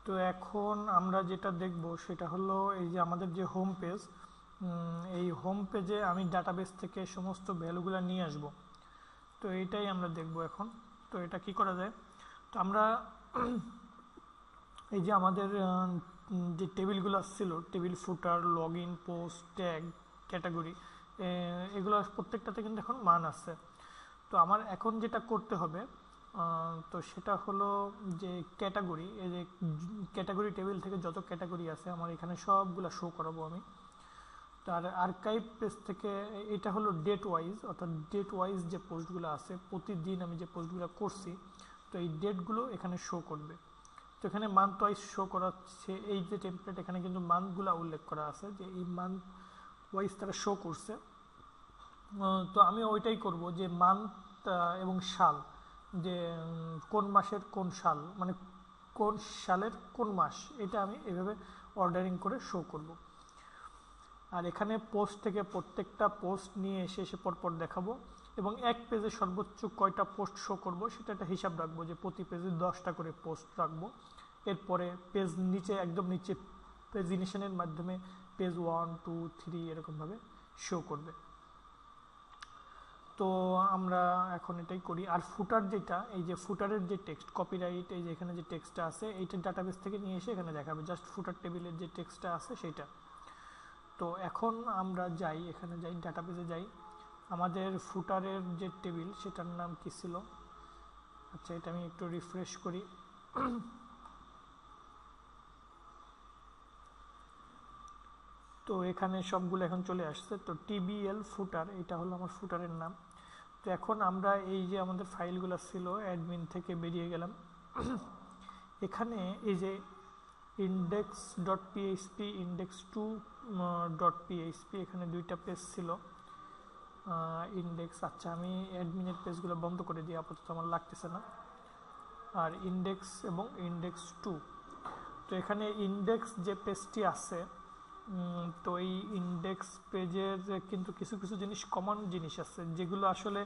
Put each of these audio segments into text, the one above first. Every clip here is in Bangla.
তো এখন আমরা যেটা দেখব সেটা হলো এই যে আমাদের যে হোম পেজ, এই হোম পেজে আমি ডাটাবেস থেকে সমস্ত ভ্যালুগুলো নিয়ে আসব। তো এইটাই আমরা দেখব এখন। তো এটা কি করা যায়? তো আমরা এই যে আমাদের যে টেবিলগুলো ছিল, table footer, log in, post, tag, category, এগুলো প্রত্যেকটাতে কিন্তু এখন মান আছে। তো আমার এখন যেটা করতে হবে, তো সেটা হলো যে ক্যাটাগরি, এই যে ক্যাটাগরি টেবিল থেকে যত ক্যাটাগরি আছে আমার এখানে সবগুলো শো করাবো আমি। তার আর্কাইভ পেজ থেকে এটা হলো ডেট ওয়াইজ, অর্থাৎ ডেট ওয়াইজ যে পোস্টগুলো আছে প্রতিদিন আমি যে পোস্টগুলো করছি, তো এই ডেটগুলো এখানে শো করবে। তো এখানে মান্থ ওয়াইজ শো করাচ্ছে, এই যে টেমপ্লেট এখানে কিন্তু মান্থগুলো উল্লেখ করা আছে যে এই মান্থ ওয়াইজ তারা শো করছে। তো আমি ওইটাই করব যে মান্থ এবং সাল, যে কোন মাসের কোন সাল, মানে কোন সালের কোন মাস, এটা আমি এভাবে অর্ডারিং করে শো করব। আর এখানে পোস্ট থেকে প্রত্যেকটা পোস্ট নিয়ে এসে পরপর দেখাবো, এবং এক পেজে সর্বোচ্চ কয়টা পোস্ট শো করব সেটা একটা হিসাব রাখবো, যে প্রতি পেজে 10টা করে পোস্ট রাখবো। এরপরে পেজ নিচে, একদম নিচে প্রেজেন্টেশনের মাধ্যমে পেজ 1, 2, 3 এরকমভাবে শো করবে। তো আমরা এখন এটাই করি। আর ফুটার যেটা, এই যে ফুটারের যে টেক্সট, কপিরাইট, এই যে এখানে যে টেক্সটটা আছে এইটা ডাটাবেস থেকে নিয়ে এসে এখানে দেখাবে, জাস্ট ফুটার টেবিলের যে টেক্সটটা আছে সেইটা। তো এখন আমরা যাই, এখানে যাই, ডাটাবেসে যাই। আমাদের ফুটারের যে টেবিল সেটার নাম কি ছিল? আচ্ছা, এটা আমি একটু রিফ্রেশ করি। তো এখানে সবগুলো এখন চলে আসছে। তো টিবিএল ফুটার, এটা হলো আমার ফুটারের নাম। তো এখন আমরা এই যে আমাদের ফাইলগুলো ছিল, অ্যাডমিন থেকে বেরিয়ে গেলাম। এখানে এই যে index dot PHP, index two dot PHP, এখানে দুইটা পেজ ছিল ইন্ডেক্স। আচ্ছা, আমি অ্যাডমিনের পেজগুলো বন্ধ করে দিই, আপাতত আমার লাগতেছে না। আর ইন্ডেক্স এবং ইন্ডেক্স টু, তো এখানে ইন্ডেক্স যে পেজটি আছে, তো এই ইন্ডেক্স পেজের কিন্তু কিছু কিছু জিনিস কমন জিনিস আছে যেগুলো আসলে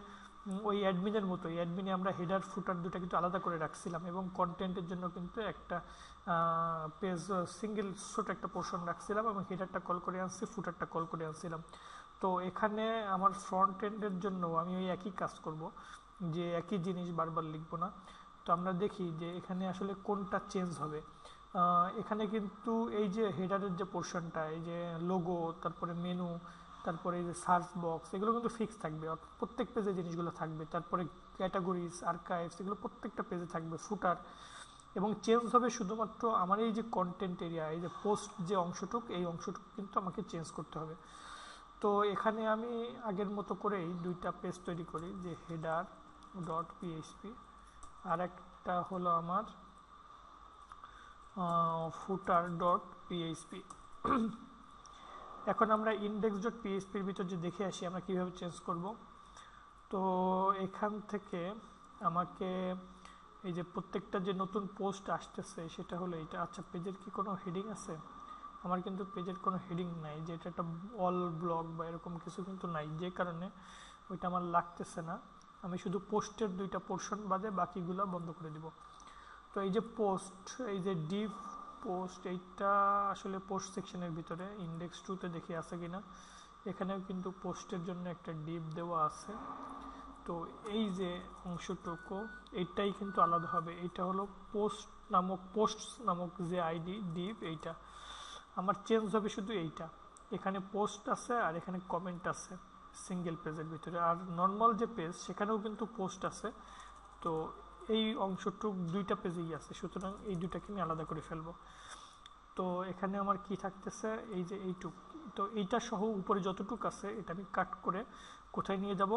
ওই অ্যাডমিনের মতোই। অ্যাডমিনে আমরা হেডার ফুটার দুটো কিন্তু আলাদা করে রাখছিলাম, এবং কন্টেন্টের জন্য কিন্তু একটা পেজ সিঙ্গেল ছোট একটা পোর্শন রাখছিলাম, এবং হেডারটা কল করে আনছি, ফুটারটা কল করে আনছিলাম। তো এখানে আমার ফ্রন্ট এন্ডের জন্য আমি ওই একই কাজ করব, যে একই জিনিস বারবার লিখবো না। তো আমরা দেখি যে এখানে আসলে কোনটা চেঞ্জ হবে। এখানে কিন্তু এই যে হেডারের যে পোর্শনটা, এই যে লোগো, তারপরে মেনু, তারপরে এই যে সার্চ বক্স, এগুলো কিন্তু ফিক্স থাকবে, অর্থাৎ প্রত্যেক পেজে জিনিসগুলো থাকবে। তারপরে ক্যাটাগরিজ, আর্কাইভস, এগুলো প্রত্যেকটা পেজে থাকবে। ফুটার এবং চেঞ্জ হবে শুধুমাত্র আমার এই যে কন্টেন্ট এরিয়া, এই যে পোস্ট যে অংশটুক, এই অংশটুকু কিন্তু আমাকে চেঞ্জ করতে হবে। তো এখানে আমি আগের মতো করেই দুইটা পেজ তৈরি করি, যে হেডার ডট পিএইচপি, আর একটা হলো আমার ফুটার ডট পিএইচপি। এখন আমরা ইন্ডেক্স ডট পিএইচপির ভিতর যে দেখে আসি আমরা কীভাবে চেঞ্জ করব। তো এখান থেকে আমাকে এই যে প্রত্যেকটা যে নতুন পোস্ট আসতেছে সেটা হলো এটা। আচ্ছা, পেজের কি কোনো হেডিং আছে? আমার কিন্তু পেজের কোনো হেডিং নাই, যে এটা একটা অল ব্লগ বা এরকম কিছু কিন্তু নাই, যে কারণে ওইটা আমার লাগতেছে না। আমি শুধু পোস্টের দুইটা পোর্শন বাদে বাকিগুলো বন্ধ করে দিব। তো এই যে পোস্ট, এই যে ডিভ পোস্ট, এইটা আসলে পোস্ট সেকশনের ভিতরে ইন্ডেক্স টুতে দেখে আছে কিনা। এখানেও কিন্তু পোস্টের জন্য একটা ডিভ দেওয়া আছে। তো এই যে অংশটুকু, এইটাই কিন্তু আলাদা হবে। এটা হলো পোস্ট নামক, পোস্ট নামক যে আইডি ডিভ, এইটা আমার চেঞ্জ হবে শুধু এইটা। এখানে পোস্ট আছে আর এখানে কমেন্ট আছে সিঙ্গেল পেজের ভিতরে, আর নর্মাল যে পেজ সেখানেও কিন্তু পোস্ট আছে। তো এই অংশটুক দুইটা পেজেই আছে, সুতরাং এই দুইটাকে আমি আলাদা করে ফেলবো। তো এখানে আমার কি থাকতেছে, এই যে এইটুক। তো এইটা সহ উপরে যতটুক আছে এটা আমি কাট করে কোথায় নিয়ে যাব,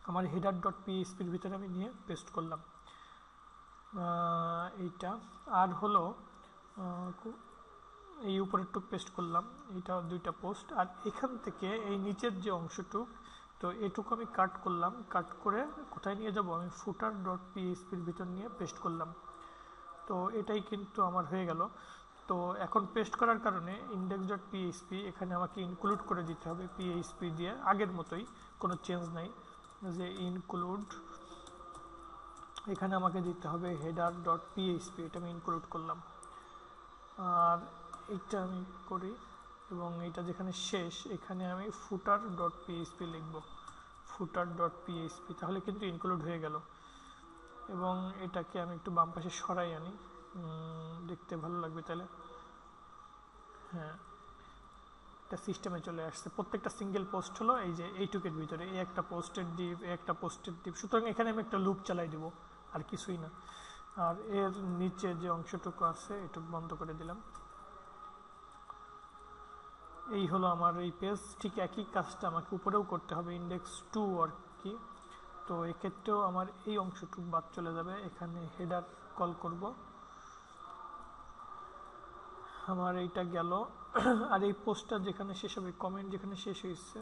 আমার হেডার ডট পিএইচপির ভিতরে আমি নিয়ে পেস্ট করলাম এইটা। আর হলো এই উপরের টুক পেস্ট করলাম, এইটা দুইটা পোস্ট। আর এখান থেকে এই নিচের যে অংশটুক, তো এটুকু আমি কাট করলাম, কাট করে কোথায় নিয়ে যাব, আমি ফুটার ডট পিএইচপির ভিতর নিয়ে পেস্ট করলাম। তো এটাই কিন্তু আমার হয়ে গেল। তো এখন পেস্ট করার কারণে ইন্ডেক্স ডট পিএইচপি এখানে আমাকে ইনক্লুড করে দিতে হবে পিএইচপি দিয়ে, আগের মতোই, কোনো চেঞ্জ নাই। যে ইনক্লুড, এখানে আমাকে দিতে হবে হেডার ডট পিএইচপি, এটা আমি ইনক্লুড করলাম। আর এইটা আমি করি এবং এটা যেখানে শেষ এখানে আমি ফুটার ডট পিএইচপি লিখব, ফুটার ডট পিএইচপি, তাহলে কিন্তু ইনক্লুড হয়ে গেল। এবং এটাকে আমি একটু বাম পাশে সরাই আনি, দেখতে ভালো লাগবে তাহলে। হ্যাঁ, এটা সিস্টেমে চলে আসছে। প্রত্যেকটা সিঙ্গেল পোস্ট হলো এই যে এইটুকের ভিতরে, এই একটা পোস্টের ডিপ, এই একটা পোস্টের ডিপ। সুতরাং এখানে আমি একটা লুপ চালাই দিব, আর কিছুই না। আর এর নিচে যে অংশটুকু আছে এটুকু বন্ধ করে দিলাম। এই হলো আমার এই পেজ। ঠিক একই কাজটা আমাকে উপরেও করতে হবে, ইন্ডেক্স 2 আর কি। তো এক্ষেত্রেও আমার এই অংশটুকু বাদ চলে যাবে। এখানে হেডার কল করব, আমার এইটা গেল। আর এই পোস্টটা যেখানে শেষ হবে, কমেন্ট যেখানে শেষ হয়েছে,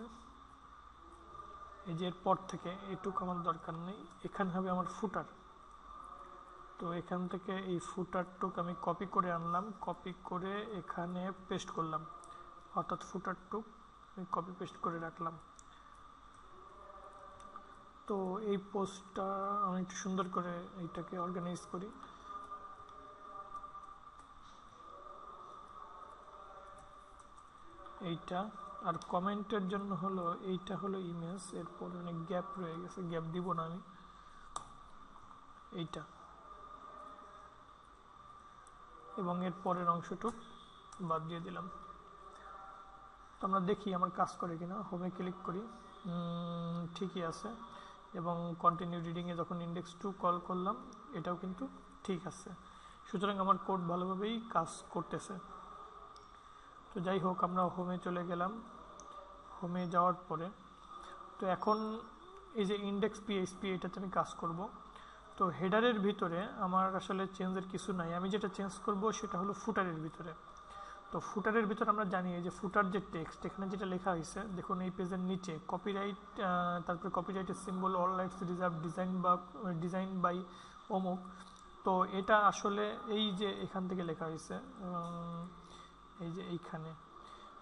এই যে এরপর থেকে এটুকু আমার দরকার নেই, এখানে হবে আমার ফুটার। তো এখান থেকে এই ফুটারটুক আমি কপি করে আনলাম, কপি করে এখানে পেস্ট করলাম, অর্থাৎ ফুটারটুক আমি কপি পেস্ট করে রাখলাম। তো এই পোস্টটা আমি একটু সুন্দর করে এইটাকে অর্গানাইজ করি। এইটা আর কমেন্টের জন্য হলো এইটা হলো ইমেজ, এরপর অনেক গ্যাপ রয়ে গেছে, গ্যাপ দিব না আমি। এইটা এবং এর পরের অংশটুক বাদ দিয়ে দিলাম। তো আমরা দেখি আমার কাজ করে কিনা। হোমে ক্লিক করি, ঠিকই আছে। এবং কন্টিনিউ রিডিংয়ে যখন ইন্ডেক্স 2 কল করলাম এটাও কিন্তু ঠিক আছে। সুতরাং আমার কোড ভালোভাবেই কাজ করতেছে। তো যাই হোক, আমরা হোমে চলে গেলাম। হোমে যাওয়ার পরে তো এখন এই যে ইন্ডেক্স পিএইচপি এটাতে আমি কাজ করব। তো হেডারের ভিতরে আমার আসলে চেঞ্জের কিছু নাই, আমি যেটা চেঞ্জ করব সেটা হলো ফুটারের ভিতরে। তো ফুটারের ভিতরে আমরা জানি যে ফুটার যে টেক্সট এখানে যেটা লেখা হয়েছে, দেখুন এই পেজের নিচে কপিরাইট, তারপরে কপিরাইটের symbol, all rights reserve, design by অমুক। তো এটা আসলে এই যে এখান থেকে লেখা হয়েছে, এই যে এইখানে।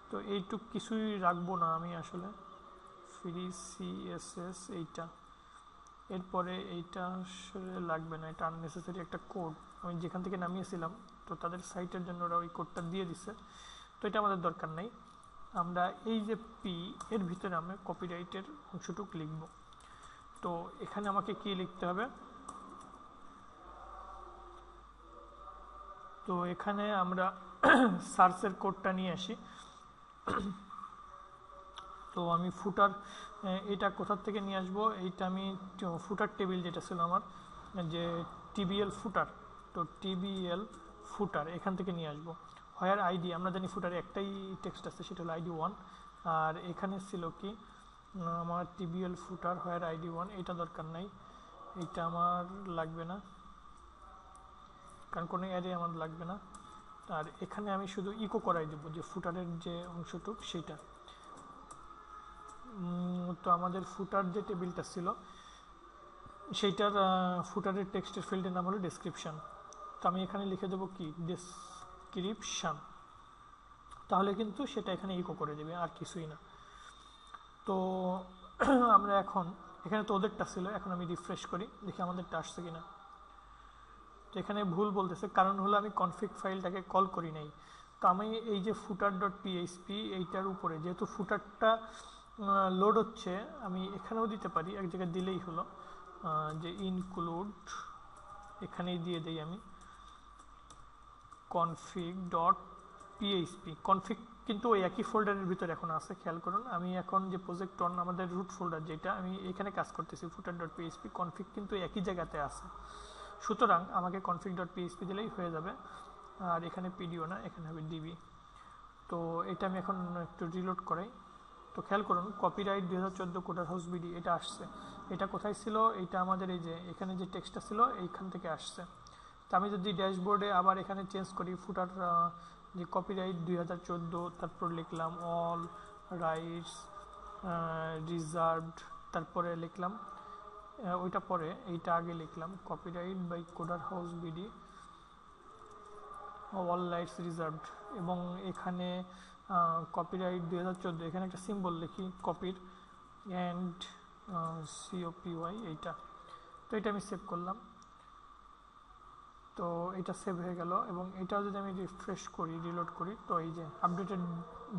তো এইটুক কিছুই রাখবো না আমি আসলে, ফ্রি সিএসএস এইটা। এরপরে এইটা আসলে লাগবে না, এটা আননেসেসারি একটা কোড, আমি যেখান থেকে নামিয়েছিলাম। তো তাদের সাইটের জন্য ওরা ওই কোডটা দিয়ে দিছে, তো এটা আমাদের দরকার নেই। আমরা এই যে পি এর ভিতরে আমরা কপিরাইটের অংশটুক লিখব। তো এখানে আমাকে কি লিখতে হবে, তো এখানে আমরা সার্চের কোডটা নিয়ে আসি। তো আমি ফুটার, এটা কোথার থেকে নিয়ে আসবো, এইটা আমি ফুটার টেবিল যেটা ছিল আমার, যে টিবিএল ফুটার, তো টিবিএল ফুটার এখান থেকে নিয়ে আসবো। হোয়ার আইডি, আমরা জানি ফুটারে একটাই টেক্সট আছে, সেটা হলো আইডি 1। আর এখানে ছিল কি আমার টিবিএল ফুটার হোয়ার আইডি 1, এটা দরকার নাই, এইটা আমার লাগবে না, কারণ কোনো অ্যারে আমার লাগবে না। আর এখানে আমি শুধু ইকো করাই দেবো যে ফুটারের যে অংশটুক সেটা। তো আমাদের ফুটার যে টেবিলটা ছিল সেইটার ফুটারের টেক্সটের ফিল্ডের নাম হলো ডেসক্রিপশন। তো আমি এখানে লিখে দেবো কি ডেসক্রিপশন, তাহলে কিন্তু সেটা এখানে ইকো করে দেবে, আর কিছুই না। তো আমরা এখন এখানে তো ওদেরটা ছিল, এখন আমি রিফ্রেশ করি, দেখি আমাদেরটা আসছে কিনা। তো এখানে ভুল বলতেছে, কারণ হলো আমি কনফিগ ফাইলটাকে কল করি নাই। তো আমি এই যে ফুটার ডট পিএইচপি এইটার উপরে যেহেতু ফুটারটা লোড হচ্ছে, আমি এখানেও দিতে পারি, এক জায়গায় দিলেই হলো, যে ইনক্লুড, এখানেই দিয়ে দিই আমি কনফিগ ডট পিএইচপি। কনফিগ কিন্তু ওই একই ফোল্ডারের ভিতরে এখন আছে, খেয়াল করুন। আমি এখন যে প্রজেক্ট অন আমাদের রুট ফোল্ডার যেটা, আমি এখানে কাজ করতেছি ফুটার ডট পিএইচপি, কনফিগ কিন্তু একই জায়গাতে আছে। সুতরাং আমাকে কনফিগ ডট পিএইচপি দিলেই হয়ে যাবে। আর এখানে পিডিও না, এখানে হবে ডিবি। তো এটা আমি এখন একটু রিলোড করাই। তো খেয়াল করুন কপিরাইট 2014 কোডার হাউস বিডি এটা আসছে। এটা কোথায় ছিল, এটা আমাদের এই যে এখানে যে টেক্সটটা ছিল এইখান থেকে আসছে। তো আমি যদি ড্যাশবোর্ডে আবার এখানে চেঞ্জ করি, ফুটার যে কপিরাইট 2014, তারপর লিখলাম অল রাইটস রিজার্ভড, তারপরে লিখলাম ওইটা পরে এইটা আগে লিখলাম copyright by coder house BD all rights reserved, এবং এখানে কপিরাইট 2014, এখানে একটা সিম্বল লিখি কপির অ্যান্ড COPY এইটা। তো এটা আমি সেভ করলাম। তো এটা সেভ হয়ে গেল, এবং এটাও যদি আমি রিফ্রেশ করি, রিলোড করি, তো এই যে আপডেটেড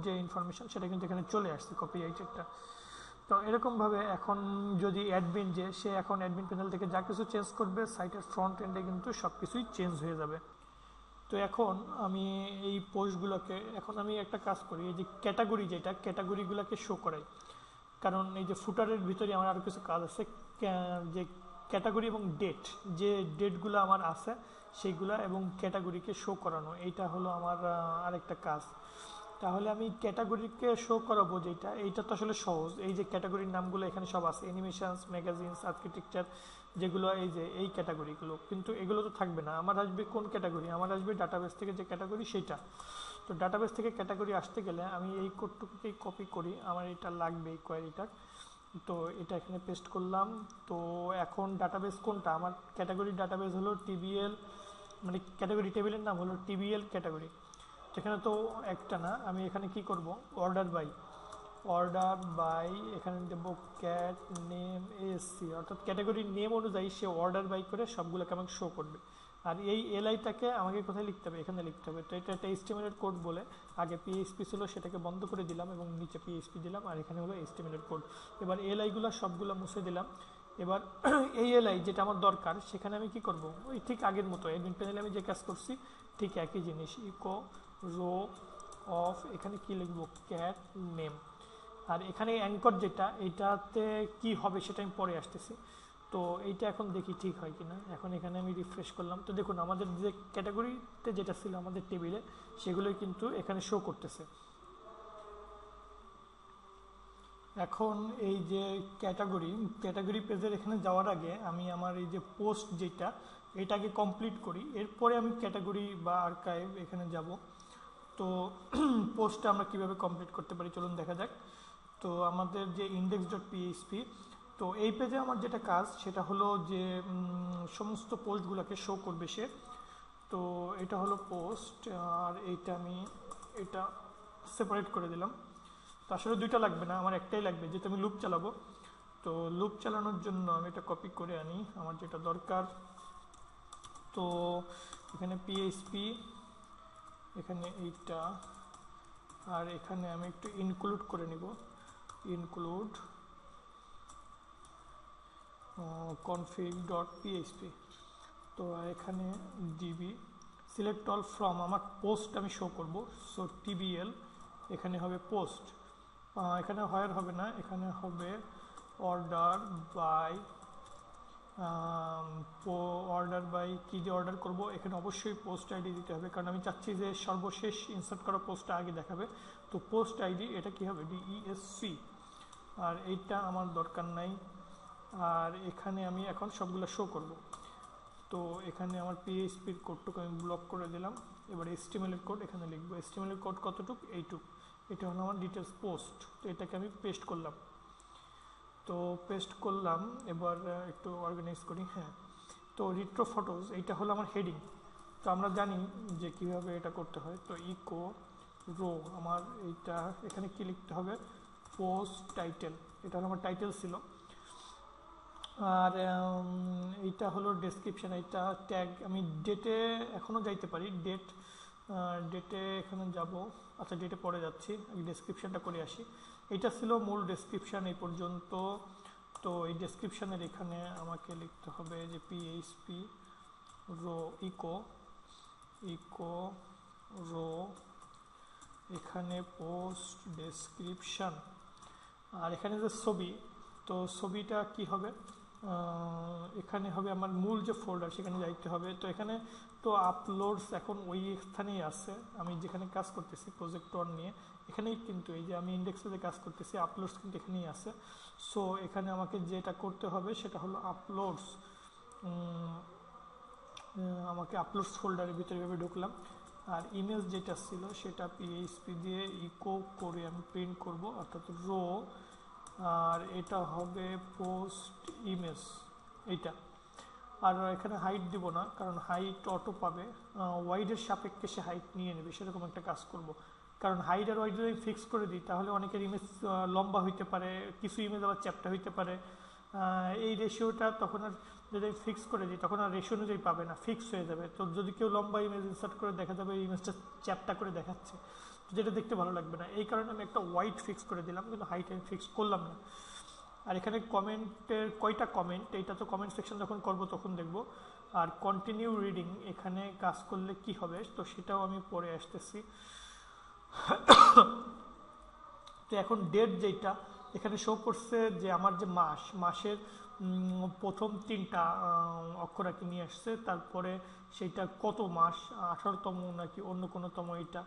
যে ইনফরমেশন সেটা কিন্তু এখানে চলে আসছে, কপিরাইটেডটা। তো এরকমভাবে এখন যদি অ্যাডমিন যে সে এখন অ্যাডমিন প্যানেল থেকে যা কিছু চেঞ্জ করবে সাইটের ফ্রন্ট এন্ডে কিন্তু সব কিছুই চেঞ্জ হয়ে যাবে। তো এখন আমি এই পোস্টগুলোকে, এখন আমি একটা কাজ করি, এই যে ক্যাটাগরি, যেটা ক্যাটাগরিগুলোকে শো করাই, কারণ এই যে ফুটারের ভিতরে আমার আরও কিছু কাজ আছে, যে ক্যাটাগরি এবং ডেট, যে ডেটগুলো আমার আছে সেইগুলা এবং ক্যাটাগরিকে শো করানো, এইটা হলো আমার আরেকটা কাজ। তাহলে আমি ক্যাটাগরিকে শো করাবো যেটা, এইটা তো আসলে সহজ। এই যে ক্যাটাগরির নামগুলো এখানে সব আছে, অ্যানিমেশনস, ম্যাগাজিনস, আর্কিটেকচার, যেগুলো এই যে এই ক্যাটাগরিগুলো, কিন্তু এগুলো তো থাকবে না। আমার আসবে কোন ক্যাটাগরি? আমার আসবে ডাটাবেস থেকে যে ক্যাটাগরি সেইটা। তো ডাটাবেস থেকে ক্যাটাগরি আসতে গেলে আমি এই কোডটুকুকেই কপি করি, আমার এটা লাগবে এই কোয়ারিটা। তো এটা এখানে পেস্ট করলাম। তো এখন ডাটাবেস কোনটা? আমার ক্যাটাগরি ডাটাবেস হলো টিবিএল, মানে ক্যাটাগরি টেবিলের নাম হলো টিবিএল ক্যাটাগরি। এখানে তো একটা না, আমি এখানে কি করব, অর্ডার বাই এখানে দেবো ক্যাট নেম এসসি, অর্থাৎ ক্যাটাগরির নেম অনুযায়ী সে অর্ডার বাই করে সবগুলোকে আমাকে শো করবে। আর এই এলআইটাকে আমাকে কোথায় লিখতে হবে? এখানে লিখতে হবে। তো এটা একটা এইচটিএমএল কোড বলে, আগে পিএইচপি ছিল সেটাকে বন্ধ করে দিলাম এবং নিচে পিএইচপি দিলাম, আর এখানে হলো এইচটিএমএল কোড। এবার এলআইগুলো সবগুলো মুছে দিলাম। এবার এই এলআই যেটা আমার দরকার সেখানে আমি কি করব, ওই ঠিক আগের মতো অ্যাডমিন প্যানেলে আমি যে কাজ করছি ঠিক একই জিনিস, ইকো রো অফ, এখানে কি লিখবো, ক্যাট নেম। আর এখানে অ্যাঙ্কর যেটা, এটাতে কি হবে সেটা আমি পরে আসতেছি। তো এইটা এখন দেখি ঠিক হয় কিনা। এখন এখানে আমি রিফ্রেশ করলাম, তো দেখুন আমাদের যে ক্যাটাগরিতে যেটা ছিল আমাদের টেবিলে সেগুলোই কিন্তু এখানে শো করতেছে। এখন এই যে ক্যাটাগরি পেজের এখানে যাওয়ার আগে আমি আমার এই যে পোস্ট যেটা, এটাকে কমপ্লিট করি, এরপরে আমি ক্যাটাগরি বা আর্কাইভ এখানে যাব। তো পোস্টটা আমরা কিভাবে কমপ্লিট করতে পারি চলুন দেখা যাক। তো আমাদের যে index.php, তো এই পেজে আমার যেটা কাজ সেটা হলো যে সমস্ত পোস্টগুলোকে শো করবে সে। তো এটা হলো পোস্ট, আর এইটা আমি এটা সেপারেট করে দিলাম। তো আসলে দুইটা লাগবে না, আমার একটাই লাগবে, যেহেতু আমি লুপ চালাবো। তো লুপ চালানোর জন্য আমি এটা কপি করে আনি, আমার যেটা দরকার। তো এখানে পিএইচপি, এখানে এইটা, আর এখানে আমি একটু ইনক্লুড করে নিব, ইনক্লুড config.php। তো এখানে ডিবি সিলেক্ট অল ফ্রম, আমার পোস্ট আমি শো করব, সো টিবিএল এখানে হবে পোস্ট, এখানে হোয়ার হবে না, এখানে হবে অর্ডার বাই। অর্ডার বাই কী যে অর্ডার করব, এখানে অবশ্যই পোস্ট আইডি দিতে হবে, কারণ আমি চাচ্ছি যে সর্বশেষ ইনসার্ট করা পোস্টটা আগে দেখাবে। তো পোস্ট আইডি এটা কি হবে, ডিইএসসি, আর এইটা আমার দরকার নাই। আর এখানে আমি এখন সবগুলো শো করব। তো এখানে আমার পিএইচপির কোডটুকু আমি ব্লক করে দিলাম। এবার এইচটিএমএল এর কোড এখানে লিখবো, এইচটিএমএল এর কোড কতটুক, এইটুক, এটা হলো আমার ডিটেলস পোস্ট। তো এটাকে আমি পেস্ট করলাম। তো পেস্ট করলাম, এবার একটু অর্গানাইজ করি। হ্যাঁ, তো রিট্রো ফটোজ এইটা হলো আমার হেডিং। তো আমরা জানি যে কিভাবে এটা করতে হয়। তো ইকো রো, আমার এইটা এখানে কি লিখতে হবে, পোস্ট টাইটেল, এটা হলো আমার টাইটেল ছিল। আর এইটা হলো ডেসক্রিপশান, এইটা ট্যাগ। আমি ডেটে এখনও যাইতে পারি, ডেটে এখানে যাব। আচ্ছা, ডেটে পরে যাচ্ছি, আমি ডেসক্রিপশানটা করে আসি। এইটা ছিল মূল ডেসক্রিপশান এই পর্যন্ত। তো এই ডেসক্রিপশানের এখানে আমাকে লিখতে হবে যে পিএইচপি রো ইকো রো, এখানে পোস্ট ডেসক্রিপশান, আর এখানে যে ছবি, তো ছবিটা কি হবে, এখানে হবে আমার মূল যে ফোল্ডার সেখানে যাইতে হবে। তো এখানে তো আপলোডস এখন ওই স্থানেই আছে, আমি যেখানে কাজ করতেছি প্রজেক্ট 1 নিয়ে, এখানেই কিন্তু এই যে আমি ইন্ডেক্সে যে কাজ করতেছি আপলোডস কিন্তু এখানেই আছে। সো এখানে আমাকে যেটা করতে হবে সেটা হলো আপলোডস, আমাকে আপলোডস ফোল্ডারের ভিতরে এভাবে ঢুকলাম। আর ইমেজ যেটা ছিল সেটা পিএইচপি দিয়ে ইকো করে আমি প্রিন্ট করব, অর্থাৎ রো, আর এটা হবে পোস্ট ইমেজ এইটা। আর এখানে হাইট দিব না, কারণ হাইট অটো পাবে, ওয়াইডের সাপেক্ষে সে হাইট নিয়ে নেবে, সেরকম একটা কাজ করব। কারণ হাইট আর ওয়াইড যদি ফিক্স করে দিই তাহলে অনেকের ইমেজ লম্বা হইতে পারে, কিছু ইমেজ আবার চ্যাপ্টা হইতে পারে, এই রেশিওটা তখন আর যদি আমি ফিক্স করে দিই তখন আর রেশিও অনুযায়ী পাবে না, ফিক্স হয়ে যাবে। তো যদি কেউ লম্বা ইমেজ ইনসার্ট করে দেখা যাবে এই ইমেজটা চ্যাপটা করে দেখাচ্ছে, যেটা দেখতে ভালো লাগবে না। এই কারণে আমি একটা ওয়াইড ফিক্স করে দিলাম, কিন্তু হাইট আমি ফিক্স করলাম না। আর এখানে কমেন্টের কয়টা কমেন্ট, এইটা তো কমেন্ট সেকশন যখন করব তখন দেখব। আর কন্টিনিউ রিডিং এখানে কাজ করলে কি হবে তো সেটাও আমি পরে আসতেছি। তো এখন ডেট যেটা এখানে শো করছে যে আমার যে মাসের প্রথম 3টা অক্ষর আর কি নিয়ে আসছে, তারপরে সেইটা কত মাস, 18তম নাকি অন্য কোনোতম এটা।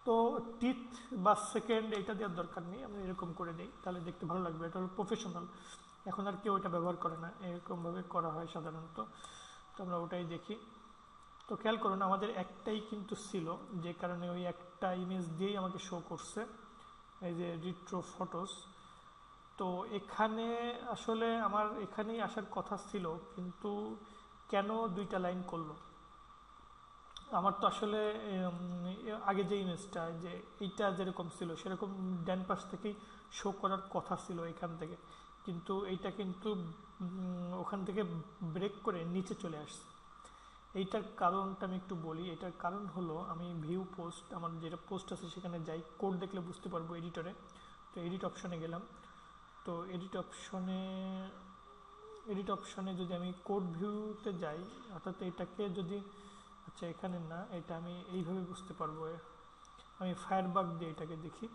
তো টিথ বা সেকেন্ড এটা দেওয়ার দরকার নেই, আমি এরকম করে দিই, তাহলে দেখতে ভালো লাগবে। এটা হলো প্রফেশনাল, এখন আর কেউ এটা ব্যবহার করে না, এরকমভাবে করা হয় সাধারণত। তো আমরা ওটাই দেখি। তো খেয়াল করুন আমাদের একটাই কিন্তু ছিল, যে কারণে ওই একটা ইমেজ দিয়েই আমাকে শো করছে, এই যে রিট্রো ফটোস। তো এখানে আসলে আমার এখানেই আসার কথা ছিল, কিন্তু কেন 2টা লাইন করলো? আমার তো আসলে আগে যে ইমেজটা যে এইটা যেরকম ছিল সেরকম ডান পাশ থেকেই শো করার কথা ছিল এখান থেকে, কিন্তু এইটা কিন্তু ওখান থেকে ব্রেক করে নিচে চলে আসছে। এইটার কারণটা আমি একটু বলি। এটার কারণ হলো আমি ভিউ পোস্ট, আমার যেটা পোস্ট আছে সেখানে যাই, কোড দেখলে বুঝতে পারবো এডিটরে। তো এডিট অপশনে গেলাম, তো এডিট অপশনে যদি আমি কোড ভিউতে যাই, অর্থাৎ এটাকে যদি, আচ্ছা এখানে না, এটা আমি এইভাবে বুঝতে পারবো। আমি ফায়ারবাগ দিয়ে এটাকে দেখি।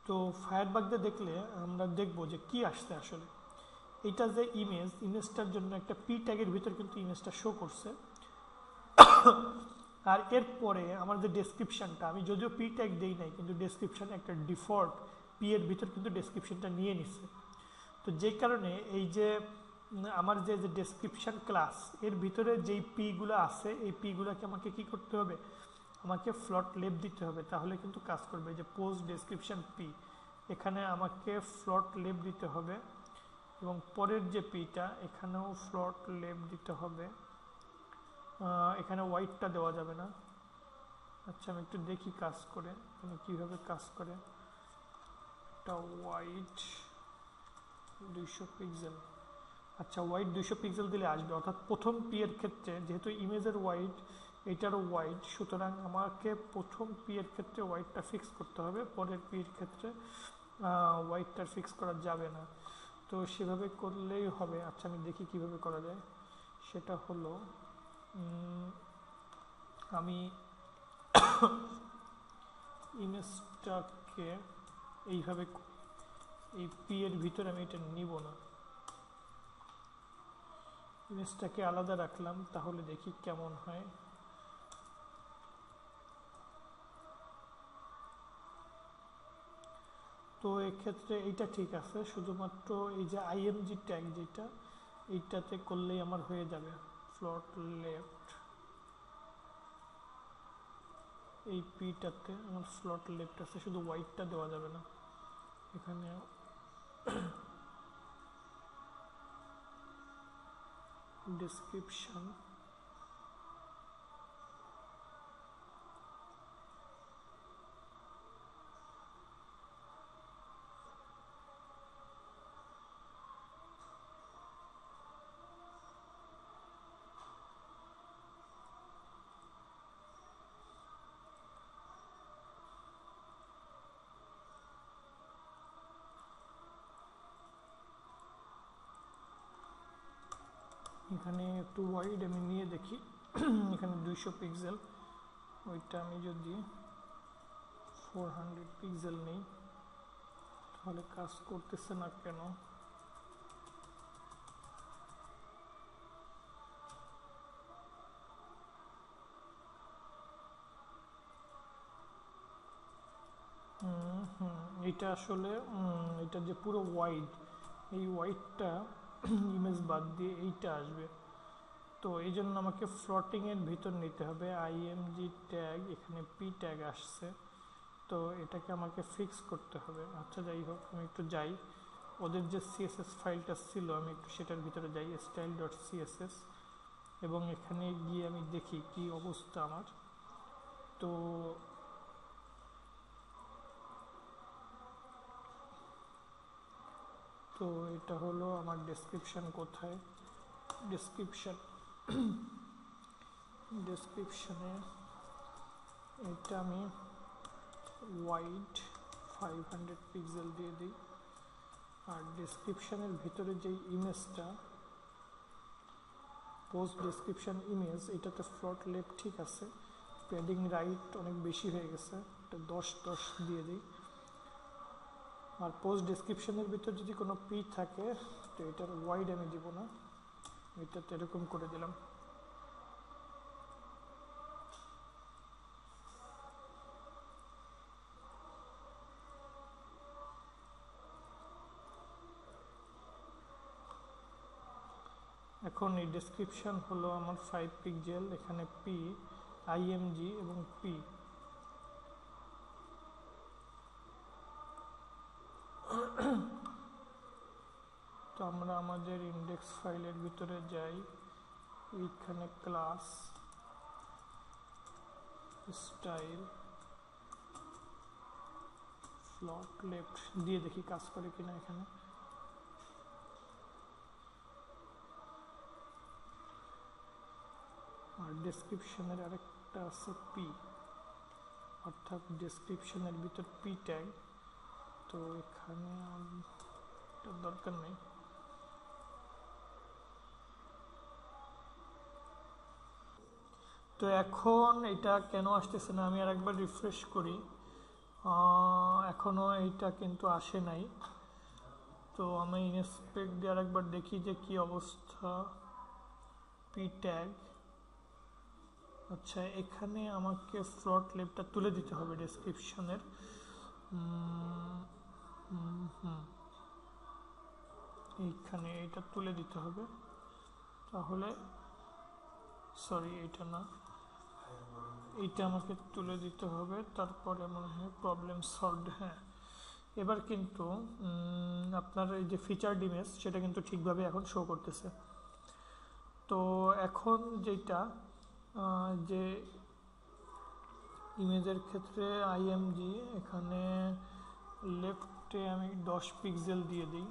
তো ফায়ারবাগ দিয়ে দেখলে আমরা দেখবো যে কি আসছে আসলে। এটা যে ইমেজটার জন্য একটা পি ট্যাগের ভিতর কিন্তু ইমেজটা শো করছে। আর এরপরে আমার যে ডেসক্রিপশনটা, আমি যদিও পি ট্যাগ দেই নাই, কিন্তু ডেসক্রিপশানে একটা ডিফল্ট পি এর ভিতর কিন্তু ডেসক্রিপশনটা নিয়ে নিচ্ছে। তো যে কারণে এই যে আমার যে ডেসক্রিপশন ক্লাস এর ভিতরে যেই পিগুলো আছে, এই পিগুলোকে আমাকে কি করতে হবে, আমাকে ফ্লট লেফট দিতে হবে, তাহলে কিন্তু কাজ করবে। যে পোস্ট ডেসক্রিপশন পি, এখানে আমাকে ফ্লট লেফট দিতে হবে, এবং পরের যে পিটা এখানেও ফ্লট লেফট দিতে হবে। এখানে হোয়াইটটা দেওয়া যাবে না। আচ্ছা আমি একটু দেখি কাজ করে, এখানে কীভাবে কাজ করে। একটা হোয়াইট 200 পিক্সেল, আচ্ছা হোয়াইট 200 পিক্সেল দিলে আসবে, অর্থাৎ প্রথম পি এর ক্ষেত্রে যেহেতু ইমেজের হোয়াইট এটারও হোয়াইট, সুতরাং আমাকে প্রথম পি এর ক্ষেত্রে হোয়াইটটা ফিক্স করতে হবে, পরের পি এর ক্ষেত্রে হোয়াইটটা ফিক্স করা যাবে না। তো সেভাবে করলেই হবে। আচ্ছা আমি দেখি কিভাবে করা যায়। সেটা হলো আমি ইমেজটাকে এইভাবে, এই পি এর ভিতরে আমি এটা নিব না, ইমেজটাকে আলাদা রাখলাম, তাহলে দেখি কেমন হয়। তো এক্ষেত্রে এইটা ঠিক আছে, শুধুমাত্র এই যে আইএমজি ট্যাগ যেটা, এইটাতে করলেই আমার হয়ে যাবে। ফ্লট লেফট, এই পিটাতে আমার ফ্লট লেফট আছে, শুধু হোয়াইটটা দেওয়া যাবে না। এখানে ডেসক্রিপশন, এখানে একটু ওয়াইড আমি নিয়ে দেখি। এখানে 200 পিক্সেল, ওইটা আমি যদি 400 পিক্সেল নেই তাহলে কাজ করতেছে না কেন? এটা আসলে এটা যে পুরো ওয়াইড, এই ওয়াইডটা ইমেজ বাদ দিয়ে এইটা আসবে। তো এই জন্য আমাকে ফ্লটিংয়ের ভিতর নিতে হবে। আইএমজি ট্যাগ, এখানে পি ট্যাগ আসছে, তো এটাকে আমাকে ফিক্স করতে হবে। আচ্ছা যাই হোক, আমি একটু যাই, ওদের যে সিএসএস ফাইলটা ছিল আমি একটু সেটার ভিতরে যাই, style.css, এবং এখানে গিয়ে আমি দেখি কি অবস্থা আমার। তো তো এটা হলো আমার ডেসক্রিপশন। কোথায় ডেসক্রিপশন? ডেসক্রিপশনে এটা আমি ওয়াইড 500 পিক্সেল দিয়ে দিই। আর ডেসক্রিপশনের ভিতরে যেই ইমেজটা পোস্ট ডেসক্রিপশন ইমেজ, এটাতে ফ্লোট লেফট ঠিক আছে, প্যাডিং রাইট অনেক বেশি হয়ে গেছে, এটা 10 দিয়ে দিই। আর পোস্ট ডেসক্রিপশনের ভিতর যদি কোনো পি থাকে তো এটার ওয়াইড আমি দিব না, এটাতে এরকম করে দিলাম। এখন এই ডেসক্রিপশন হলো আমার 5 পিক্সেল, এখানে পি, আইএমজি এবং পি। তো আমরা আমাদের ইন্ডেক্স ফাইলের ভিতরে যাই, এইখানে ক্লাস স্টাইল ফ্লোট লেফট দিয়ে দেখি কাজ করে কিনা। এখানে আর ডেসক্রিপশনের আরেকটা আছে পি, অর্থাৎ ডেসক্রিপশনের ভিতর পি ট্যাগ। তো এখানে দরকার নেই। তো এখন এটা কেন আসতেছে না, আমি আর একবার রিফ্রেশ করি, এখনো এইটা কিন্তু আসে নাই। তো আমি ইনস্পেক্ট দিয়ে আরেকবার দেখি যে কি অবস্থা। পি ট্যাগ, আচ্ছা এখানে আমাকে ফ্লোট লেফটটা তুলে দিতে হবে ডেসক্রিপশনের। এইখানে এটা তুলে দিতে হবে, তাহলে সরি এটা না, এইটা আমাকে তুলে দিতে হবে, তারপরে মনে হয় প্রবলেম সলভড। হ্যাঁ, এবার কিন্তু আপনার এই যে ফিচার্ড ইমেজ সেটা কিন্তু ঠিকভাবে এখন শো করতেছে। তো এখন যেটা যে ইমেজের ক্ষেত্রে আইএমজি, এখানে লেফটে আমি 10 পিক্সেল দিয়ে দিই,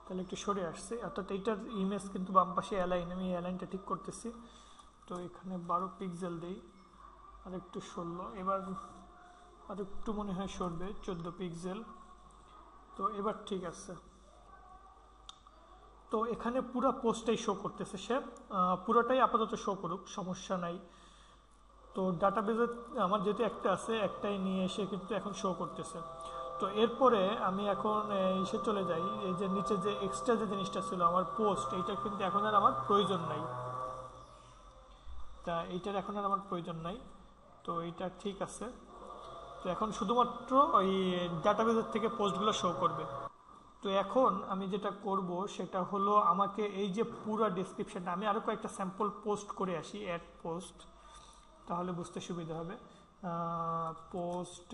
তাহলে একটু সরে আসছে, অর্থাৎ এইটার ইমেজ কিন্তু বাম পাশে অ্যালাইন, আমি অ্যালাইনটা ঠিক করতেছি। তো এখানে 12 পিক্সেল দিই, আর একটু 16, এবার আর একটু মনে হয় সরবে, 14 পিক্সেল। তো এবার ঠিক আছে। তো এখানে পুরো পোস্টটাই শো করতেছে, সে পুরোটাই আপাতত শো করুক, সমস্যা নাই। তো ডাটাবেজে আমার যেহেতু একটা আছে, একটাই নিয়ে এসে কিন্তু এখন শো করতেছে। তো এরপরে আমি এখন এসে চলে যাই, এই যে নিচে যে এক্সট্রা যে জিনিসটা ছিল আমার পোস্ট, এইটা কিন্তু এখন আর আমার প্রয়োজন নাই। তা এইটার এখন আর আমার প্রয়োজন নাই, তো এইটা ঠিক আছে। তো এখন শুধুমাত্র ওই ডাটাবেজের থেকে পোস্টগুলো শো করবে। তো এখন আমি যেটা করব সেটা হলো, আমাকে এই যে পুরো ডেসক্রিপশনটা, আমি আরও কয়েকটা স্যাম্পল পোস্ট করে আসি, অ্যাড পোস্ট, তাহলে বুঝতে সুবিধা হবে। পোস্ট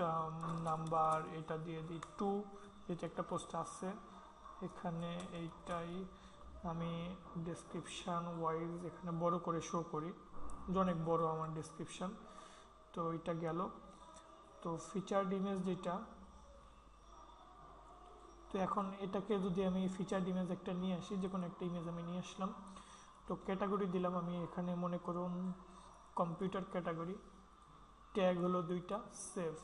নাম্বার এটা দিয়ে দিই 2, যেটা একটা পোস্ট আছে এখানে, এইটাই আমি ডেসক্রিপশান ওয়াইজ এখানে বড় করে শো করি, অনেক বড় আমার ডেসক্রিপশান। তো এটা গেল। তো ফিচার্ড ইমেজ যেটা, তো এখন এটাকে যদি আমি ফিচার্ড ইমেজ একটা নিয়ে আসি, যে কোনো একটা ইমেজ আমি নিয়ে আসলাম, তো ক্যাটাগরি দিলাম আমি এখানে, মনে করুন কম্পিউটার ক্যাটাগরি, ট্যাগ হলো 2টা, সেভ।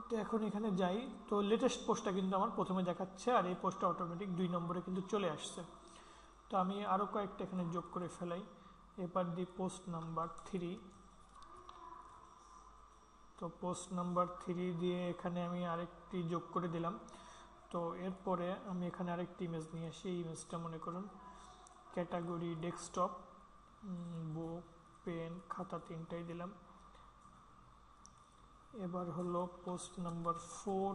তো এখন এখানে যাই, তো লেটেস্ট পোস্টটা কিন্তু আমার প্রথমে দেখাচ্ছে, আর এই পোস্টটা অটোমেটিক 2 নম্বরে কিন্তু চলে আসছে। তো আমি আরও কয়েকটা এখানে যোগ করে ফেলাই, এবার দিই পোস্ট নাম্বার 3। তো পোস্ট নাম্বার 3 দিয়ে এখানে আমি আরেকটি যোগ করে দিলাম। তো এরপরে আমি এখানে আরেকটি ইমেজ নিয়ে আসি, এই ইমেজটা মনে করুন ক্যাটাগরি ডেস্কটপ, বুক, পেন, খাতা, 3টাই দিলাম। এবার হলো পোস্ট নাম্বার 4,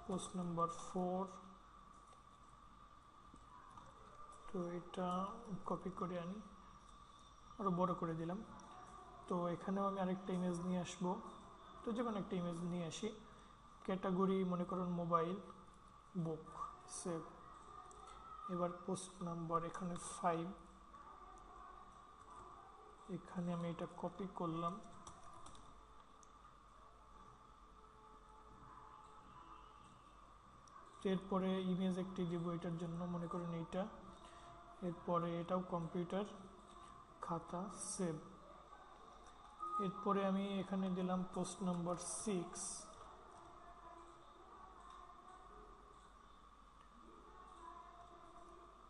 পোস্ট নাম্বার 4, তো এটা কপি করে আনি, আরও বড় করে দিলাম। তো এখানেও আমি আরেকটা ইমেজ নিয়ে আসবো, তো যে কোনো একটা ইমেজ নিয়ে আসি, ক্যাটাগরি মনে করুন মোবাইল, বুক, সেভ। এবার পোস্ট নাম্বার এখানে 5, এখানে আমি এটা কপি করলাম, এরপরে ইমেজ একটি দিব এটার জন্য, মনে করেন এইটা। এরপরে এটাও কম্পিউটার খাতা সেভ। এরপরে আমি এখানে দিলাম পোস্ট নাম্বার 6।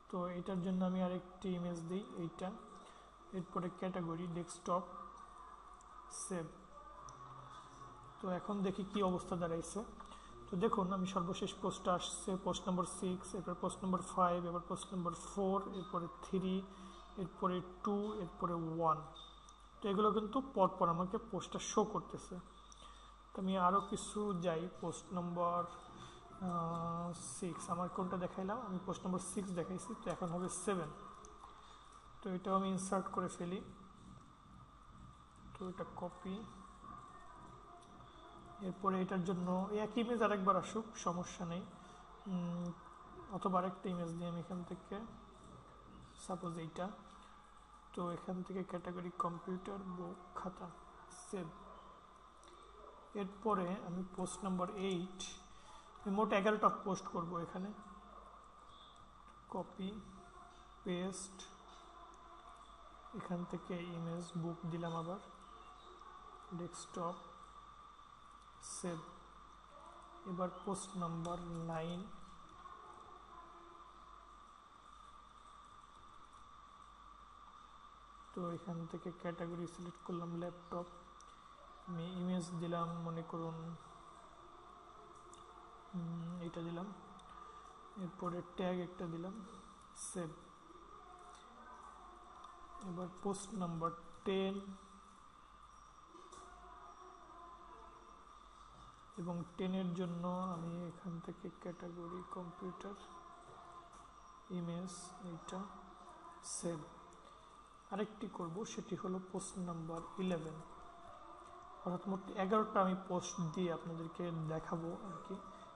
তো এটার জন্য আমি আরেকটি ইমেজ দিই এইটা। এরপরে ক্যাটাগরি ডেস্কটপ সেভ। তো এখন দেখি কি অবস্থা দাঁড়াইছে। তো দেখুন আমি সর্বশেষ পোস্টটা আসছে পোস্ট নাম্বার 6, এরপর পোস্ট নাম্বার 5, এবার পোস্ট নাম্বার 4, এরপরে 3, এরপরে 2, এরপরে 1। তো এগুলো কিন্তু পরপর আমাকে পোস্টটা শো করতেছে। তো আমি আরও কিছু যাই, পোস্ট নাম্বার 6 আমার কোনটা দেখাইলাম, আমি পোস্ট নাম্বার 6 দেখাইছি, তো এখন হবে 7। তো এটাও আমি ইনসার্ট করে ফেলি। তো এটা কপি। এরপরে এটার জন্য এক ইমেজ আরেকবার আসুক, সমস্যা নেই, অথবা আরেকটা ইমেজ দিই আমি এখান থেকে, সাপোজ এইটা। তো এখান থেকে ক্যাটাগরি কম্পিউটার বুক খাতা সেভ। এরপরে আমি পোস্ট নাম্বার 8, মোট 11টা পোস্ট করব এখানে। কপি পেস্ট, এখান থেকে ইমেজ বুক দিলাম, আবার ডেস্কটপ সেভ। এবার পোস্ট নাম্বার 9, তো এখান থেকে ক্যাটাগরি সিলেক্ট করলাম ল্যাপটপ, আমি ইমেজ দিলাম, মনে করুন এটা দিলাম। এরপরে ট্যাগ একটা দিলাম সেভ। এবার পোস্ট নাম্বার 10 এবং 10-এর জন্য আমি এখান থেকে ক্যাটাগরি কম্পিউটার ইমেজ এইটা সেভ। আরেকটি করব, সেটি হলো পোস্ট নাম্বার 11, অর্থাৎ মোট 11টা আমি পোস্ট দিয়ে আপনাদেরকে দেখাবো আর কি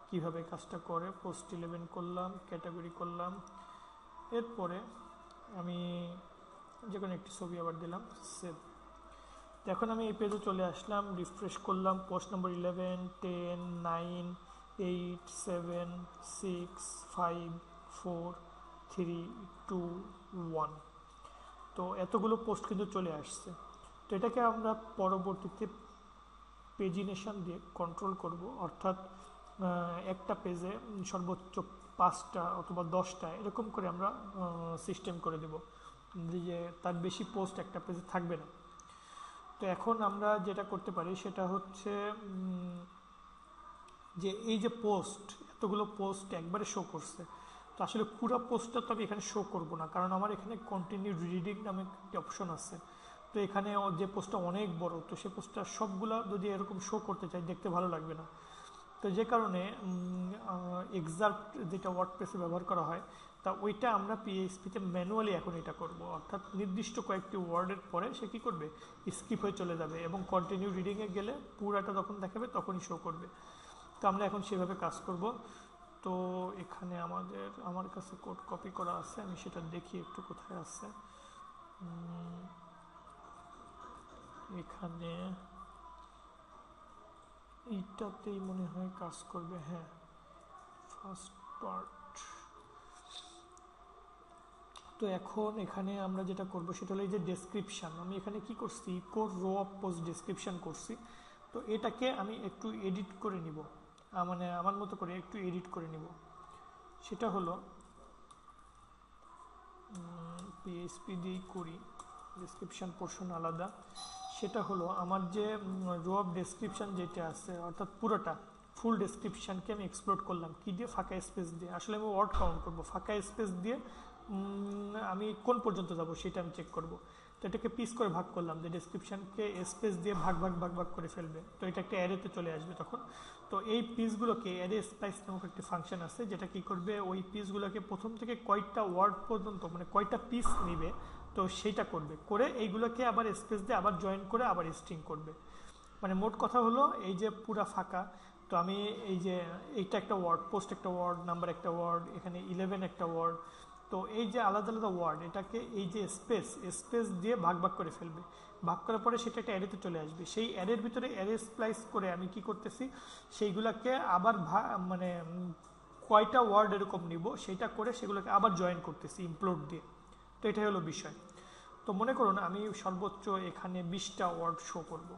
কীভাবে কাজটা করে। পোস্ট 11 করলাম, ক্যাটাগরি করলাম, এরপরে আমি যে কোনো একটি ছবি আবার দিলাম সেভ। এখন আমি এই পেজে চলে আসলাম, রিফ্রেশ করলাম, পোস্ট নাম্বার 11, 10, 9, 8, 7, 6, 5, 4, 3, 2, 1। তো এতগুলো পোস্ট কিন্তু চলে আসছে। তো এটাকে আমরা পরবর্তীতে পেজিনেশন দিয়ে কন্ট্রোল করব, অর্থাৎ একটা পেজে সর্বোচ্চ 5টা অথবা 10টা এরকম করে আমরা সিস্টেম করে দেব, যে তার বেশি পোস্ট একটা পেজে থাকবে না। তো এখন আমরা যেটা করতে পারি সেটা হচ্ছে যে এই যে পোস্ট, এতগুলো পোস্ট একবারে শো করছে, তো আসলে পুরো পোস্টটা তো আমি এখানে শো করব না, কারণ আমার এখানে কন্টিনিউ রিডিং নামে একটি অপশন আছে। তো এখানে যে পোস্টটা অনেক বড়, তো সেই পোস্টটা সবগুলো যদি এরকম শো করতে চাই দেখতে ভালো লাগবে না। তো যে কারণে এক্সাক্ট যেটা ওয়ার্ডপ্রেসে ব্যবহার করা হয়, তা ওইটা আমরা পিএইচপিতে ম্যানুয়ালি এখন এটা করব, অর্থাৎ নির্দিষ্ট কয়েকটি ওয়ার্ডের পরে সে কী করবে, স্কিপ হয়ে চলে যাবে এবং কন্টিনিউ রিডিংয়ে গেলে পুরাটা যখন দেখাবে তখনই শো করবে। তো আমরা এখন সেভাবে কাজ করব। তো এখানে আমার কাছে কোড কপি করা আছে, আমি সেটা দেখি একটু কোথায় আছে। এখানে এইটাতেই মনে হয় কাজ করবে, হ্যাঁ, ফার্স্ট পার্ট। তো এখন এখানে আমরা যেটা করব সেটা হলো এই যে ডেসক্রিপশান, আমি এখানে কি করছি, core row of post description করছি। তো এটাকে আমি একটু এডিট করে নিব, মানে আমার মতো করে একটু এডিট করে নিব। সেটা হলো পিএইচপি দিয়েই করি, ডেসক্রিপশান পোর্শন আলাদা। সেটা হলো আমার যে রো অফ ডেসক্রিপশান যেটা আছে, অর্থাৎ পুরোটা ফুল ডেসক্রিপশানকে আমি এক্সপ্লোর করলাম কি দিয়ে, ফাঁকা স্পেস দিয়ে। আসলে আমি ওয়ার্ড কাউন্ট করব, ফাঁকা স্পেস দিয়ে আমি কোন পর্যন্ত যাব সেটা আমি চেক করব। তো এটাকে পিস করে ভাগ করলাম, যে ডেসক্রিপশানকে স্পেস দিয়ে ভাগ ভাগ ভাগ ভাগ করে ফেলবে, তো এটা একটা অ্যারেতে চলে আসবে তখন। তো এই পিসগুলোকে অ্যারে স্প্লাইস নামক একটি ফাংশন আছে, যেটা কি করবে, ওই পিসগুলোকে প্রথম থেকে কয়টা ওয়ার্ড পর্যন্ত, মানে কয়টা পিস নিবে, তো সেইটা করবে, করে এইগুলোকে আবার স্পেস দিয়ে আবার জয়েন করে আবার স্ট্রিং করবে। মানে মোট কথা হলো এই যে পুরা ফাঁকা, তো আমি এই যে এইটা একটা ওয়ার্ড, পোস্ট একটা ওয়ার্ড, নাম্বার একটা ওয়ার্ড, এখানে 11 একটা ওয়ার্ড, তো এই যে আলাদা আলাদা ওয়ার্ড, এটাকে এই যে স্পেস দিয়ে ভাগ ভাগ করে ফেলবে। ভাগ করার পরে সেটা একটা অ্যারেতে চলে আসবে। সেই অ্যারের ভিতরে অ্যারে স্প্লাইস করে আমি কি করতেছি, সেইগুলোকে আবার মানে কয়টা ওয়ার্ড এরকম নিব সেটা করে সেগুলোকে আবার জয়েন করতেছি ইমপ্লোড দিয়ে। তো এটাই হলো বিষয়। তো মনে করুন আমি সর্বোচ্চ এখানে 20টা ওয়ার্ড শো করব।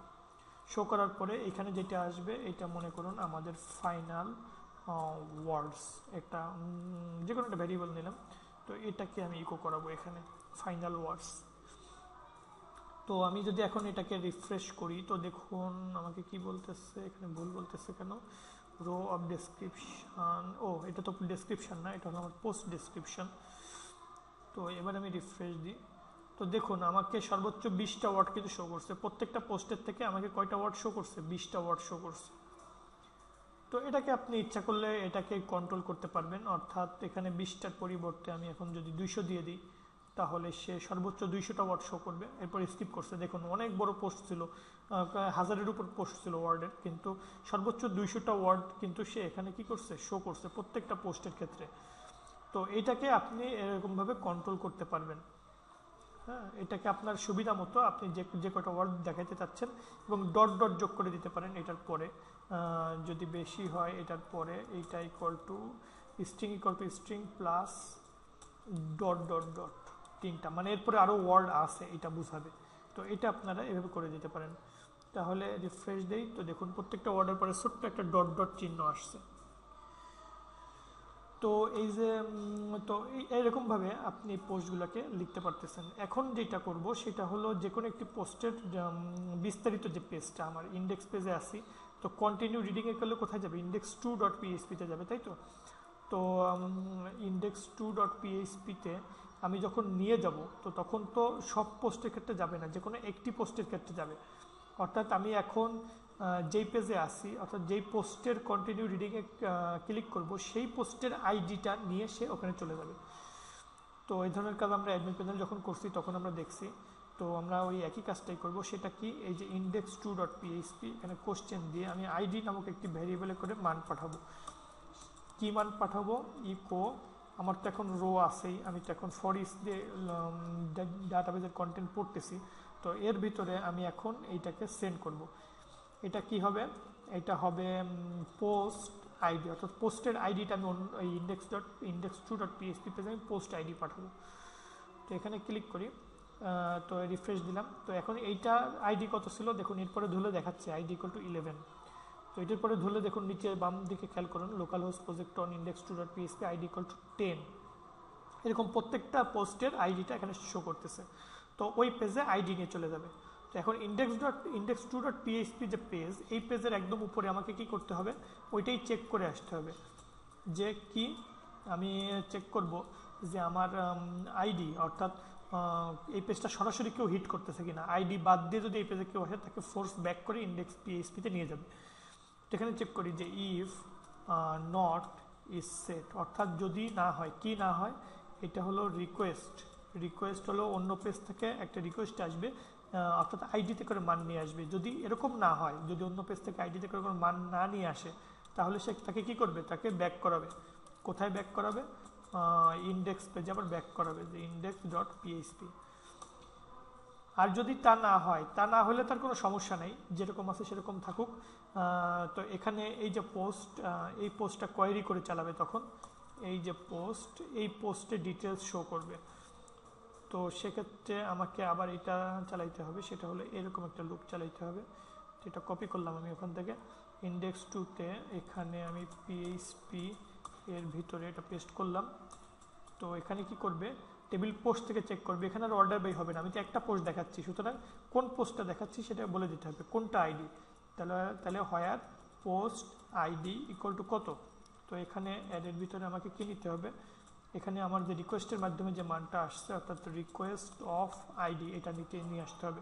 শো করার পরে এখানে যেটা আসবে এটা মনে করুন আমাদের ফাইনাল ওয়ার্ডস, একটা যে কোনো একটা ভ্যারিয়েবল নিলাম। তো এটাকে আমি ইকো করাবো এখানে ফাইনাল ওয়ার্ডস। তো আমি যদি এখন এটাকে রিফ্রেশ করি তো দেখুন আমাকে কি বলতেছে, এখানে ভুল বলতেছে কেন, রো অফ ডেসক্রিপশন, ও এটা তো ডেসক্রিপশন না, এটা হলো আমার পোস্ট ডেসক্রিপশন। তো এবার আমি রিফ্রেশ দিই। তো দেখুন আমাকে সর্বোচ্চ 20টা ওয়ার্ড কিন্তু শো করছে। প্রত্যেকটা পোস্টের থেকে আমাকে কয়টা ওয়ার্ড শো করছে, 20টা ওয়ার্ড শো করছে। তো এটাকে আপনি ইচ্ছা করলে এটাকে কন্ট্রোল করতে পারবেন, অর্থাৎ এখানে 20টার পরিবর্তে আমি এখন যদি 200 দিয়ে দিই তাহলে সে সর্বোচ্চ 200টা ওয়ার্ড শো করবে। এরপর স্কিপ করছে, দেখুন অনেক বড় পোস্ট ছিল, 1000-এর উপর পোস্ট ছিল ওয়ার্ডের, কিন্তু সর্বোচ্চ 200টা ওয়ার্ড কিন্তু সে এখানে কি করছে, শো করছে প্রত্যেকটা পোস্টের ক্ষেত্রে। তো এটাকে আপনি এরকমভাবে কন্ট্রোল করতে পারবেন। হ্যাঁ, এটাকে আপনার সুবিধা মতো আপনি যে কটা ওয়ার্ড দেখাতে চাচ্ছেন এবং ডট ডট যোগ করে দিতে পারেন এটার পরে, যদি বেশি হয় এটার পরে এইটা equal to string plus dot dot dot, 3টা, মানে এরপরে আরও ওয়ার্ড আছে এটা বুঝাবে। তো এটা আপনারা এভাবে করে দিতে পারেন। তাহলে রিফ্রেশ দেই, তো দেখুন প্রত্যেকটা ওয়ার্ডের পরে ছোট্ট একটা ডট ডট চিহ্ন আসছে। তো এই যে তো এইরকমভাবে আপনি পোস্টগুলোকে লিখতে পারতেছেন। এখন যেটা করব সেটা হলো যে কোনো একটি পোস্টের বিস্তারিত যে পেজটা আমার ইন্ডেক্স পেজে আসি, তো কন্টিনিউ রিডিংয়ে করলে কোথায় যাবে, index2.php-তে যাবে, তাই তো। তো index2.php-তে আমি যখন নিয়ে যাব তো তখন তো সব পোস্টের ক্ষেত্রে যাবে না, যে কোনো একটি পোস্টের ক্ষেত্রে যাবে। অর্থাৎ আমি এখন যেই পেজে আসি, অর্থাৎ যেই পোস্টের কন্টিনিউ রিডিংয়ে ক্লিক করব সেই পোস্টের আইডিটা নিয়ে সে ওখানে চলে যাবে। তো এই ধরনের কাজ আমরা অ্যাডমিন প্যানেল যখন করছি তখন আমরা দেখছি। তো আমরা ওই একই কাজটাই করব, সেটা কি, এই যে index2.php এখানে কোশ্চেন দিয়ে আমি আইডি নামক একটি ভ্যারিয়েবলে করে মান পাঠাবো। কি মান পাঠাবো, ইকো, আমার তো এখন রো আছেই, আমি তো এখন ফর ইচ দিয়ে ডাটাবেজের কন্টেন্ট পড়তেছি, তো এর ভিতরে আমি এখন এইটাকে সেন্ড করব। এটা কি হবে, এটা হবে পোস্ট আইডি, অর্থাৎ পোস্টের আইডিটা আমি ওই index2.php পেজে আমি পোস্ট আইডি পাঠাবো। তো এখানে ক্লিক করি, তো রিফ্রেশ দিলাম। তো এখন এইটা আইডি কত ছিল দেখুন, এরপরে ধুলে দেখাচ্ছে আইডি ইকুয়াল টু 11। তো এটার পরে ধুলে দেখুন নিচে বাম দিকে খেয়াল করুন, local host project on index2.php ID equal to 10। এরকম প্রত্যেকটা পোস্টের আইডিটা এখানে শো করতেছে। তো ওই পেজে আইডি নিয়ে চলে যাবে। তো এখন index2.php যে পেজ, এই পেজের একদম উপরে আমাকে কি করতে হবে, ওইটাই চেক করে আসতে হবে। যে কি, আমি চেক করব যে আমার আইডি, অর্থাৎ এই পেজটা সরাসরি কেউ হিট করতেছে কিনা। আইডি বাদ দিয়ে যদি এই পেজে কেউ আসে তাকে ফোর্স ব্যাক করে index.php-তে নিয়ে যাবে। তো এখানে চেক করি যে ইফ নট ইজ সেট, অর্থাৎ যদি না হয়, কি না হয়, এটা হলো রিকোয়েস্ট হলো অন্য পেজ থেকে একটা রিকোয়েস্ট আসবে, অর্থাৎ আইডিতে করে মান নিয়ে আসবে। যদি এরকম না হয়, যদি অন্য পেজ থেকে আইডিতে করে কোনো মান না নিয়ে আসে, তাহলে সে তাকে কি করবে, তাকে ব্যাক করাবে। কোথায় ব্যাক করাবে, ইন্ডেক্স পেজে আবার ব্যাক করাবে, যে index.php। আর যদি তা না হয়, তা না হলে তার কোনো সমস্যা নেই, যেরকম আছে সেরকম থাকুক। তো এখানে এই যে পোস্ট, এই পোস্টটা কোয়েরি করে চালাবে, তখন এই যে পোস্ট, এই পোস্টের ডিটেলস শো করবে। তো সেক্ষেত্রে আমাকে আবার এটা চালাইতে হবে, সেটা হলো এরকম একটা লুপ চালাইতে হবে। যেটা কপি করলাম আমি ওখান থেকে index2-তে, এখানে আমি php এর ভিতরে এটা পেস্ট করলাম। তো এখানে কি করবে, টেবিল পোস্ট থেকে চেক করবে, এখানে আর অর্ডার বাই হবে না, আমি তো একটা পোস্ট দেখাচ্ছি, সুতরাং কোন পোস্টটা দেখাচ্ছি সেটা বলে দিতে হবে, কোনটা আইডি। তাহলে হোয়ার পোস্ট আইডি ইকুয়াল টু কত। তো এখানে অ্যাডের ভিতরে আমাকে কি নিতে হবে, এখানে আমার যে রিকোয়েস্টের মাধ্যমে যে মানটা আসছে, অর্থাৎ রিকোয়েস্ট অফ আইডি, এটা নিয়ে আসতে হবে।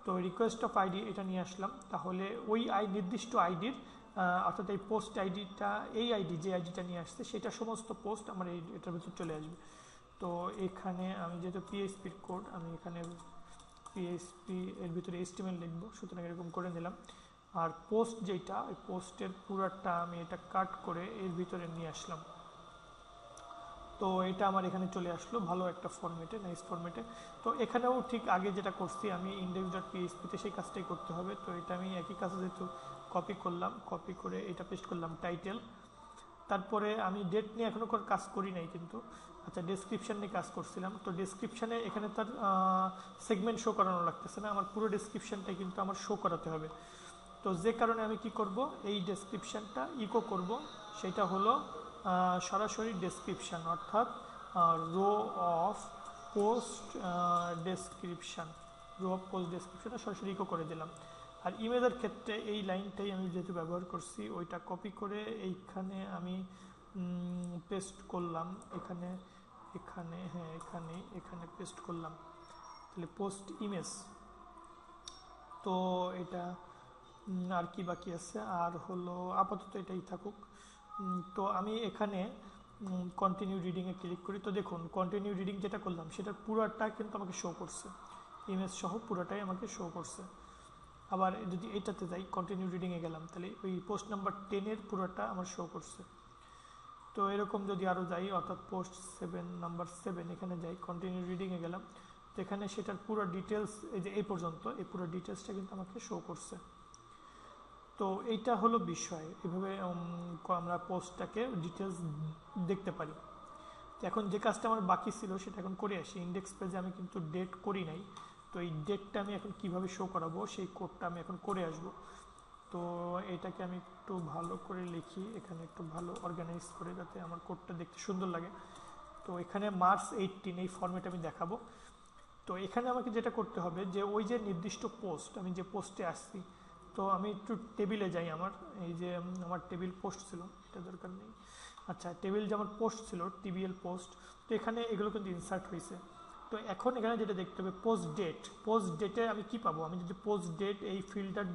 তো রিকোয়েস্ট অফ আইডি এটা নিয়ে আসলাম। তাহলে ওই নির্দিষ্ট আইডির, অর্থাৎ এই পোস্ট আইডিটা, এই আইডি যে আইডিটা নিয়ে আসছে সেটা সমস্ত পোস্ট আমার এটার ভিতরে চলে আসবে। তো এখানে আমি যেহেতু পিএইচপির কোড, আমি এখানে পিএইচপি এর ভিতরে HTML লিখবো, সুতরাং এরকম করে নিলাম। আর পোস্ট যেটা, ওই পোস্টের পুরাটা আমি এটা কাট করে এর ভিতরে নিয়ে আসলাম। তো এটা আমার এখানে চলে আসলো ভালো একটা ফরম্যাটে, নাইস ফরম্যাটে। তো এখানেও ঠিক আগে যেটা করছি আমি index.php-তে সেই কাজটাই করতে হবে। তো এটা আমি একই কাজে যেহেতু কপি করলাম, কপি করে এটা পেস্ট করলাম টাইটেল। তারপরে আমি ডেট নিয়ে এখনও কাজ করি নাই কিন্তু, আচ্ছা ডেসক্রিপশন নিয়ে কাজ করছিলাম। তো ডেসক্রিপশানে এখানে তার সেগমেন্ট শো করানো লাগতেছে না, আমার পুরো ডেসক্রিপশানটাই কিন্তু আমার শো করাতে হবে। তো যে কারণে আমি কি করব, এই ডেসক্রিপশানটা ইকো করব, সেটা হলো সরাসরি ডেসক্রিপশান, অর্থাৎ row of post description, row of post ডেসক্রিপশানটা সরাসরি ইকো করে দিলাম। আর ইমেজের ক্ষেত্রে এই লাইনটাই আমি যেহেতু ব্যবহার করছি, ওইটা কপি করে এইখানে আমি পেস্ট করলাম, এখানে এখানে হ্যাঁ এখানে পেস্ট করলাম। তাহলে পোস্ট ইমেজ, তো এটা আর কি বাকি আছে, আর হলো আপাতত এটাই থাকুক। তো আমি এখানে কন্টিনিউ রিডিংয়ে ক্লিক করি। তো দেখুন কন্টিনিউ রিডিং যেটা করলাম সেটার পুরোটা কিন্তু আমাকে শো করছে, ইমেজ সহ পুরোটাই আমাকে শো করছে। আবার যদি এইটাতে যাই, কন্টিনিউ রিডিংয়ে গেলাম, তাহলে ওই পোস্ট নাম্বার 10-এর পুরোটা আমার শো করছে। তো এরকম যদি আরও যাই, অর্থাৎ পোস্ট 7 নাম্বার 7 এখানে যাই, কন্টিনিউ রিডিংয়ে গেলাম, তো এখানে সেটার পুরো ডিটেলস, এই যে এই পর্যন্ত এই পুরো ডিটেলসটা কিন্তু আমাকে শো করছে। তো এইটা হলো বিষয়, এভাবে আমরা পোস্টটাকে ডিটেলস দেখতে পারি। তো এখন যে কাজটা আমার বাকি ছিল সেটা এখন করে আসি। ইন্ডেক্স পেজে আমি কিন্তু ডেট করি নাই, তো এই ডেটটা আমি এখন কিভাবে শো করাবো সেই কোডটা আমি এখন করে আসব। তো এটাকে আমি একটু ভালো করে লিখি, এখানে একটু ভালো অর্গানাইজ করে, যাতে আমার কোডটা দেখতে সুন্দর লাগে। তো এখানে মার্চ 18 এই ফরম্যাট আমি দেখাবো। তো এখানে আমাকে যেটা করতে হবে, যে ওই যে নির্দিষ্ট পোস্ট, আমি যে পোস্টে আসছি, তো আমি একটু টেবিলে যাই, আমার এই যে আমার টেবিল পোস্ট ছিল, এটা দরকার নেই, আচ্ছা টেবিল যে আমার পোস্ট ছিল টিবিএল পোস্ট, তো এখানে এগুলো কিন্তু ইনসার্ট হয়েছে। তো এখন এখানে যেটা দেখতে হবে পোস্ট ডেট, পোস্ট ডেটে আমি কি পাবো, আমি যদি পোস্ট ডেট এই ফিল্ডটার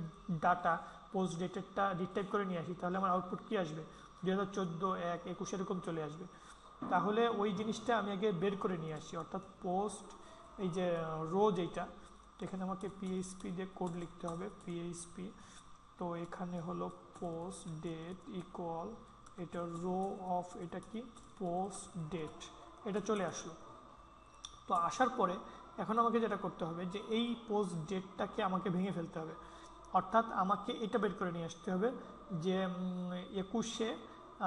ডাটা পোস্ট ডেটেরটা রিটাইপ করে নিয়ে আসি, তাহলে আমার আউটপুট কি আসবে, 2014, 1, 21 এরকম চলে আসবে। তাহলে ওই জিনিসটা আমি আগে বের করে নিয়ে আসি, অর্থাৎ পোস্ট এই যে রো যেটা, তো এখানে আমাকে পিএইচপি দিয়ে কোড লিখতে হবে, পিএইচপি। তো এখানে হলো পোস্ট ডেট ইকুয়াল, এটা রো অফ, এটা কি পোস্ট ডেট, এটা চলে আসলো। তো আসার পরে এখন আমাকে যেটা করতে হবে, যে এই পোস্ট ডেটটাকে আমাকে ভেঙে ফেলতে হবে, অর্থাৎ আমাকে এটা বের করে নিয়ে আসতে হবে যে 21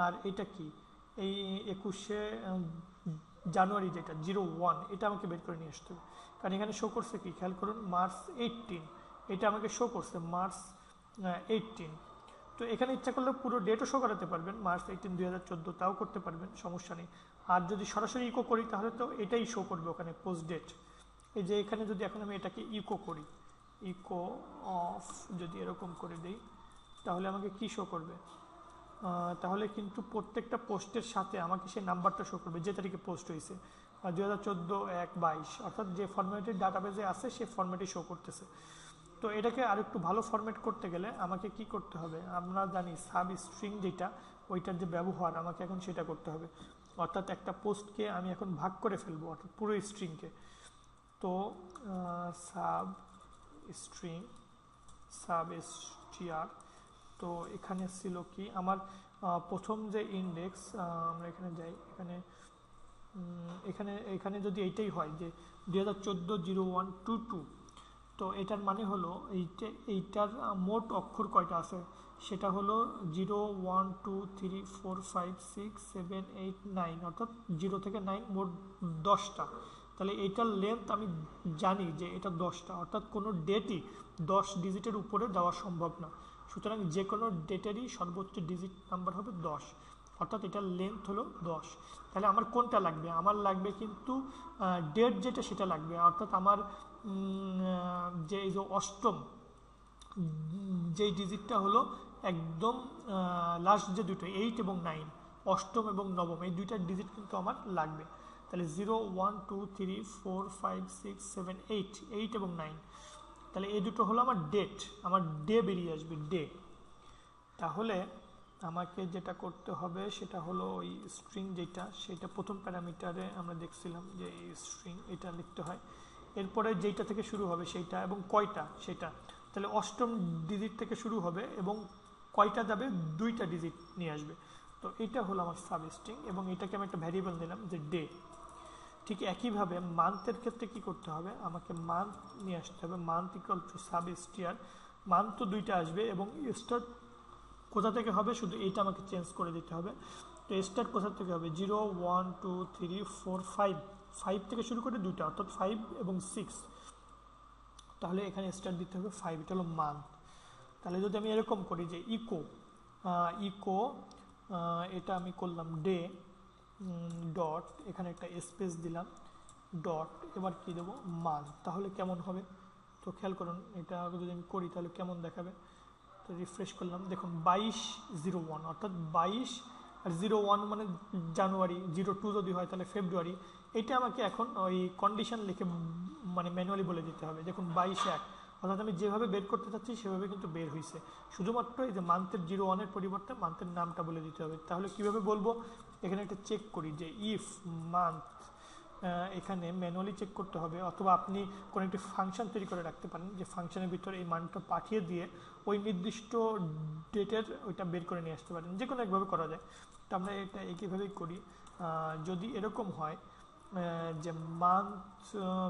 আর এটা কি, এই 21 জানুয়ারি যেটা 01, এটা আমাকে বের করে নিয়ে আসতে হবে। কারণ এখানে শো করছে কি, খেয়াল করুন মার্চ 18, এটা আমাকে শো করছে মার্চ 18। তো এখানে ইচ্ছা করলে পুরো ডেটও শো করাতে পারবেন, মার্চ 18, 2014, তাও করতে পারবেন, সমস্যা নেই। আর যদি সরাসরি ইকো করি তাহলে তো এটাই শো করবে ওখানে পোস্ট ডেট। এই যে এখানে যদি এখন আমি এটাকে ইকো করি, ইকো অফ যদি এরকম করে দিই, তাহলে আমাকে কি শো করবে, তাহলে কিন্তু প্রত্যেকটা পোস্টের সাথে আমাকে সেই নাম্বারটা শো করবে যে তারিখে পোস্ট হয়েছে, 2014-1-22, অর্থাৎ যে ফরম্যাটের ডাটাবেজে আছে সেই ফরম্যাটে শো করতেছে। তো এটাকে আরেকটু ভালো ফরম্যাট করতে গেলে আমাকে কি করতে হবে, আমরা জানি সাব স্ট্রিং যেটা, ওইটার যে ব্যবহার আমাকে এখন সেটা করতে হবে, অর্থাৎ একটা পোস্টকে আমি এখন ভাগ করে ফেলবো, অর্থাৎ পুরো স্ট্রিংকে। তো সাব স্ট্রিং, সাব স্ট্রিয়ার, তো এখানে ছিল কি আমার প্রথম যে ইন্ডেক্স, আমরা এখানে যাই, এখানে এখানে এখানে যদি এইটাই হয় যে 2014-01-22, তো এটার মানে হলো এইটার মোট অক্ষর কয়টা আছে, সেটা হলো 0, 1, 2, 3, 4, 5, 6, 7, 8, 9, অর্থাৎ 0 থেকে 9 মোট 10টা। তাহলে এইটার লেন্থ আমি জানি যে এটা 10টা, অর্থাৎ কোনো ডেটই 10 ডিজিটের উপরে দেওয়া সম্ভব না। সুতরাং যে কোনো ডেটেরই সর্বোচ্চ ডিজিট নাম্বার হবে 10, অর্থাৎ এটার লেন্থ হলো 10। তাহলে আমার কোনটা লাগবে, আমার লাগবে কিন্তু ডেট যেটা সেটা লাগবে, অর্থাৎ আমার যে এই যে অষ্টম যেই ডিজিটটা হলো একদম লাস্ট যে দুটো 8 এবং 9, অষ্টম এবং নবম এই দুইটার ডিজিট কিন্তু আমার লাগবে। তাহলে 0, 1, 2, 3, 4, 5, 6, 7, 8 এবং 9, তাহলে এই দুটো হলো আমার ডেট, আমার ডে বেরিয়ে আসবে ডে। তাহলে আমাকে যেটা করতে হবে সেটা হলো ওই স্ট্রিং যেটা, সেটা প্রথম প্যারামিটারে আমরা দেখছিলাম যে এই স্ট্রিং এটা লিখতে হয়, এরপরে যেইটা থেকে শুরু হবে সেইটা এবং কয়টা সেটা, তাহলে অষ্টম ডিজিট থেকে শুরু হবে এবং কয়টা যাবে, 2টা ডিজিট নিয়ে আসবে। তো এটা হলো আমার সাব স্ট্রিং, এবং এটাকে আমি একটা ভ্যারিয়েবল দিলাম যে ডে। ঠিক একইভাবে মান্থের ক্ষেত্রে কি করতে হবে, আমাকে মান্থ নিয়ে আসতে হবে, মান্থ ইকুয়াল টু সাব স্ট্রিয়ার, মান্থ তো 2টা আসবে এবং স্টার্ট কোথা থেকে হবে শুধু এইটা আমাকে চেঞ্জ করে দিতে হবে। তো স্টার্ট কোথা থেকে হবে 0 1 2 3 4 5 5 থেকে শুরু করে দুইটা অর্থাৎ 5 এবং 6, তাহলে এখানে স্টার্ট দিতে হবে 5, এটা হলো মান্থ। তাহলে যদি আমি এরকম করি যে ইকো ইকো এটা আমি করলাম ডে ডট, এখানে একটা স্পেস দিলাম ডট, এবার কি দেবো মান্থ, তাহলে কেমন হবে? তো খেয়াল করুন এটা যদি আমি করি তাহলে কেমন দেখাবে। তো রিফ্রেশ করলাম, দেখুন 22/01 অর্থাৎ 22 আর 01 মানে জানুয়ারি, 02 যদি হয় তাহলে ফেব্রুয়ারি। এটা আমাকে এখন ওই কন্ডিশন লিখে মানে ম্যানুয়ালি বলে দিতে হবে। দেখুন 22/1 অর্থাৎ আমি যেভাবে বের করতে চাচ্ছি সেভাবে কিন্তু বের হয়েছে, শুধুমাত্র এই যে মান্থের 01-এর পরিবর্তে মান্থের নামটা বলে দিতে হবে। তাহলে কিভাবে বলবো, এখানে একটা চেক করি যে ইফ মান্থ, এখানে ম্যানুয়ালি চেক করতে হবে, অথবা আপনি কোনো একটি ফাংশন তৈরি করে রাখতে পারেন যে ফাংশনের ভিতরে এই মানটা পাঠিয়ে দিয়ে ওই নির্দিষ্ট ডেটের ওইটা বের করে নিয়ে আসতে পারেন, যে কোনো একভাবে করা যায়। তো আমরা এটা একইভাবেই করি। যদি এরকম হয় যে মান্থ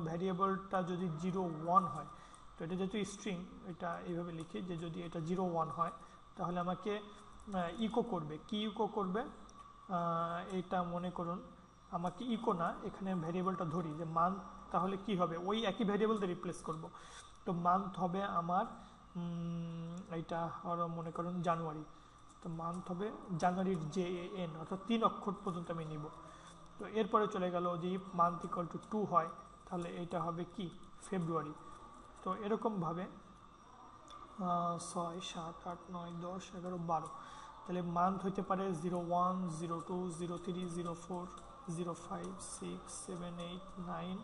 ভ্যারিয়েবলটা যদি 01 হয়, তো এটা যেহেতু স্ট্রিং, এটা এইভাবে লিখি যে যদি এটা 01 হয় তাহলে আমাকে ইকো করবে, কি ইকো করবে, এটা মনে করুন আমাকে ইকো না, এখানে ভ্যারিয়েবলটা ধরি যে মান্থ, তাহলে কি হবে ওই একই ভ্যারিয়েবলতে রিপ্লেস করব। তো মান্থ হবে আমার এইটা মনে করুন জানুয়ারি, তো মান্থ হবে জানুয়ারির JAN অর্থাৎ 3 অক্ষর পর্যন্ত আমি নিব। তো এরপরে চলে গেল যে মান্থ ইকুয়াল টু 2 হয় তাহলে এটা হবে কি ফেব্রুয়ারি। তো এরকমভাবে 6 7 8 9 10 11 12, তাহলে মান্থ হইতে পারে 01 02 03 04 05 6 7 8 9,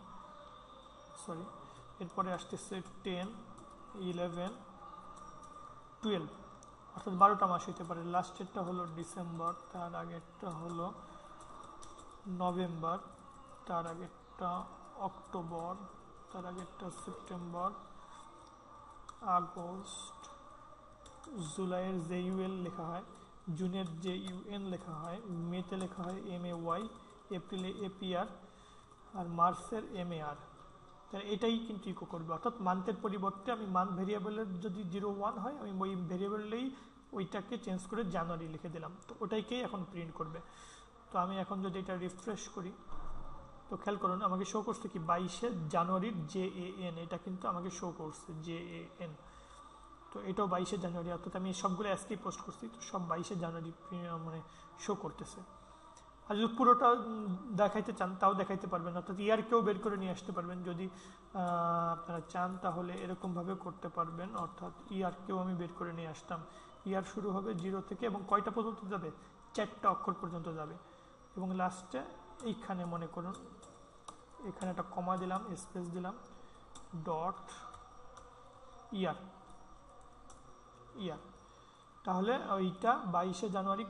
সরি এরপরে আসতেছে 10 11 12, অর্থাৎ 12টা মাস হইতে পারে। লাস্টেরটা হলো ডিসেম্বর, তার আগেরটা হলো নভেম্বর, তার আগেরটা অক্টোবর, তার আগেরটা সেপ্টেম্বর, আগস্ট, জুলাইয়ের JUL লেখা হয়, জুনের JUN লেখা হয়, মেতে লেখা হয় MAY, এপ্রিলে APR, আর মার্চের MAR। তাহলে এটাই কিন্তু ইকো করবে, অর্থাৎ মান্থের পরিবর্তে আমি মান্থ ভেরিয়েবলের যদি 01 হয় আমি ওই ভেরিয়েবলেই ওইটাকে চেঞ্জ করে জানুয়ারি লিখে দিলাম, তো ওটাইকেই এখন প্রিন্ট করবে। তো আমি এখন যদি এটা রিফ্রেশ করি, তো খেয়াল করুন আমাকে শো করছে কি 22শে জানুয়ারির JAN, এটা কিন্তু আমাকে শো করছে JAN। তো এটাও 22শে জানুয়ারি, অর্থাৎ আমি সবগুলো আজকেই পোস্ট করছি, তো সব 22শে জানুয়ারি মানে শো করতেছে। আর যদি পুরোটা দেখাইতে চান তাও দেখাইতে পারবেন, অর্থাৎ ইয়ারকেও বের করে নিয়ে আসতে পারবেন যদি আপনারা চান, তাহলে এরকমভাবে করতে পারবেন। অর্থাৎ ইয়ারকেও আমি বের করে নিয়ে আসতাম, ইয়ার শুরু হবে 0 থেকে এবং কয়টা পর্যন্ত যাবে, 4টা অক্ষর পর্যন্ত যাবে, এবং লাস্টে এইখানে মনে করুন এখানে একটা কমা দিলাম, স্পেস দিলাম, ডট ইয়ার ইয়ার, তাহলে ওইটা 22শে জানুয়ারি,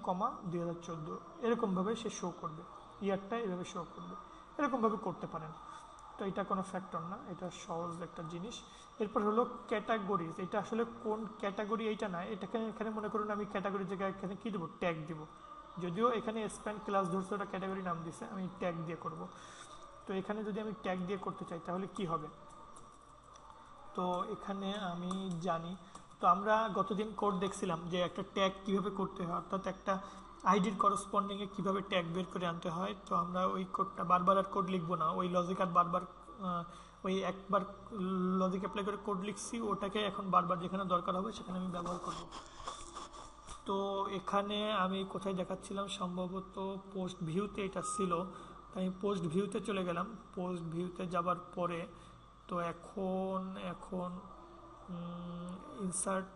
2014 এরকমভাবে সে শো করবে, ইয়ারটা এভাবে শো করবে, এরকমভাবে করতে পারেন। তো এটা কোনো ফ্যাক্টর না, এটা সহজ একটা জিনিস। এরপর হলো ক্যাটাগরিজ, এটা আসলে কোন ক্যাটাগরি এইটা না, এটাকে এখানে মনে করুন আমি ক্যাটাগরির জায়গায় এখানে কী দেবো, ট্যাগ দিব, যদিও এখানে স্প্যান ক্লাস ধরছে ওটা ক্যাটাগরি নাম দিছে, আমি ট্যাগ দিয়ে করব। তো এখানে যদি আমি ট্যাগ দিয়ে করতে চাই তাহলে কি হবে, তো এখানে আমি জানি, তো আমরা গতদিন কোড দেখছিলাম যে একটা ট্যাগ কিভাবে করতে হয়, অর্থাৎ একটা আইডির করসপন্ডিংয়ে কীভাবে ট্যাগ বের করে আনতে হয়। তো আমরা ওই কোডটা বারবার আর কোড লিখবো না, ওই লজিক আর বারবার ওই একবার লজিক অ্যাপ্লাই করে কোড লিখছি, ওটাকে এখন বারবার যেখানে দরকার হবে সেখানে আমি ব্যবহার করব। তো এখানে আমি কোথায় দেখাচ্ছিলাম, সম্ভবত পোস্ট ভিউতে এটা ছিল, তাই আমি পোস্ট ভিউতে চলে গেলাম। পোস্ট ভিউতে যাবার পরে তো এখন ইনসার্ট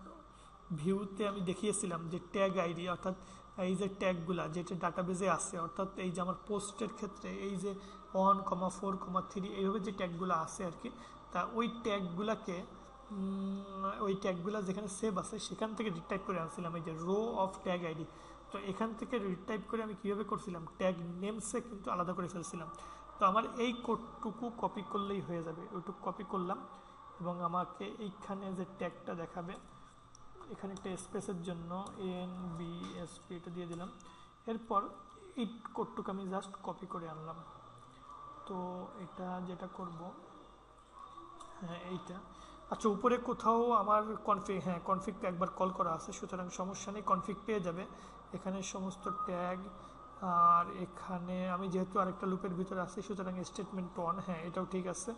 ভিউতে আমি দেখিয়েছিলাম যে ট্যাগ আইডি, অর্থাৎ এই যে ট্যাগগুলা যেটা ডাটাবেজে আছে, অর্থাৎ এই যে আমার পোস্টের ক্ষেত্রে এই যে 1, 4, 3 এইভাবে যে ট্যাগগুলো আছে আর কি, তা ওই ট্যাগগুলা যেখানে সেভ আছে সেখান থেকে রিটাইপ করে আনছিলাম, এই যে রো অফ ট্যাগ আইডি। তো এখান থেকে রিটাইপ করে আমি কীভাবে করছিলাম, ট্যাগ নেমসে কিন্তু আলাদা করে ফেলছিলাম। তো আমার এই কোডটুকু কপি করলেই হয়ে যাবে, ওইটুকু কপি করলাম এবং আমাকে এইখানে যে ট্যাগটা দেখাবে, এখানে একটা স্পেসের জন্য NBSP এটা দিয়ে দিলাম। এরপর এই কোডটুকু আমি জাস্ট কপি করে আনলাম। তো এটা যেটা করব, হ্যাঁ এইটা, আচ্ছা উপরে কোথাও আমার কনফিগটা একবার কল করা আছে, সুতরাং সমস্যা নেই, কনফিগ পেয়ে যাবে। এখানে সমস্ত ট্যাগ আর এখানে আমি যেহেতু আরেকটা লুপের ভিতরে আছি, সুতরাং স্টেটমেন্ট 1, হ্যাঁ এটাও ঠিক আছে।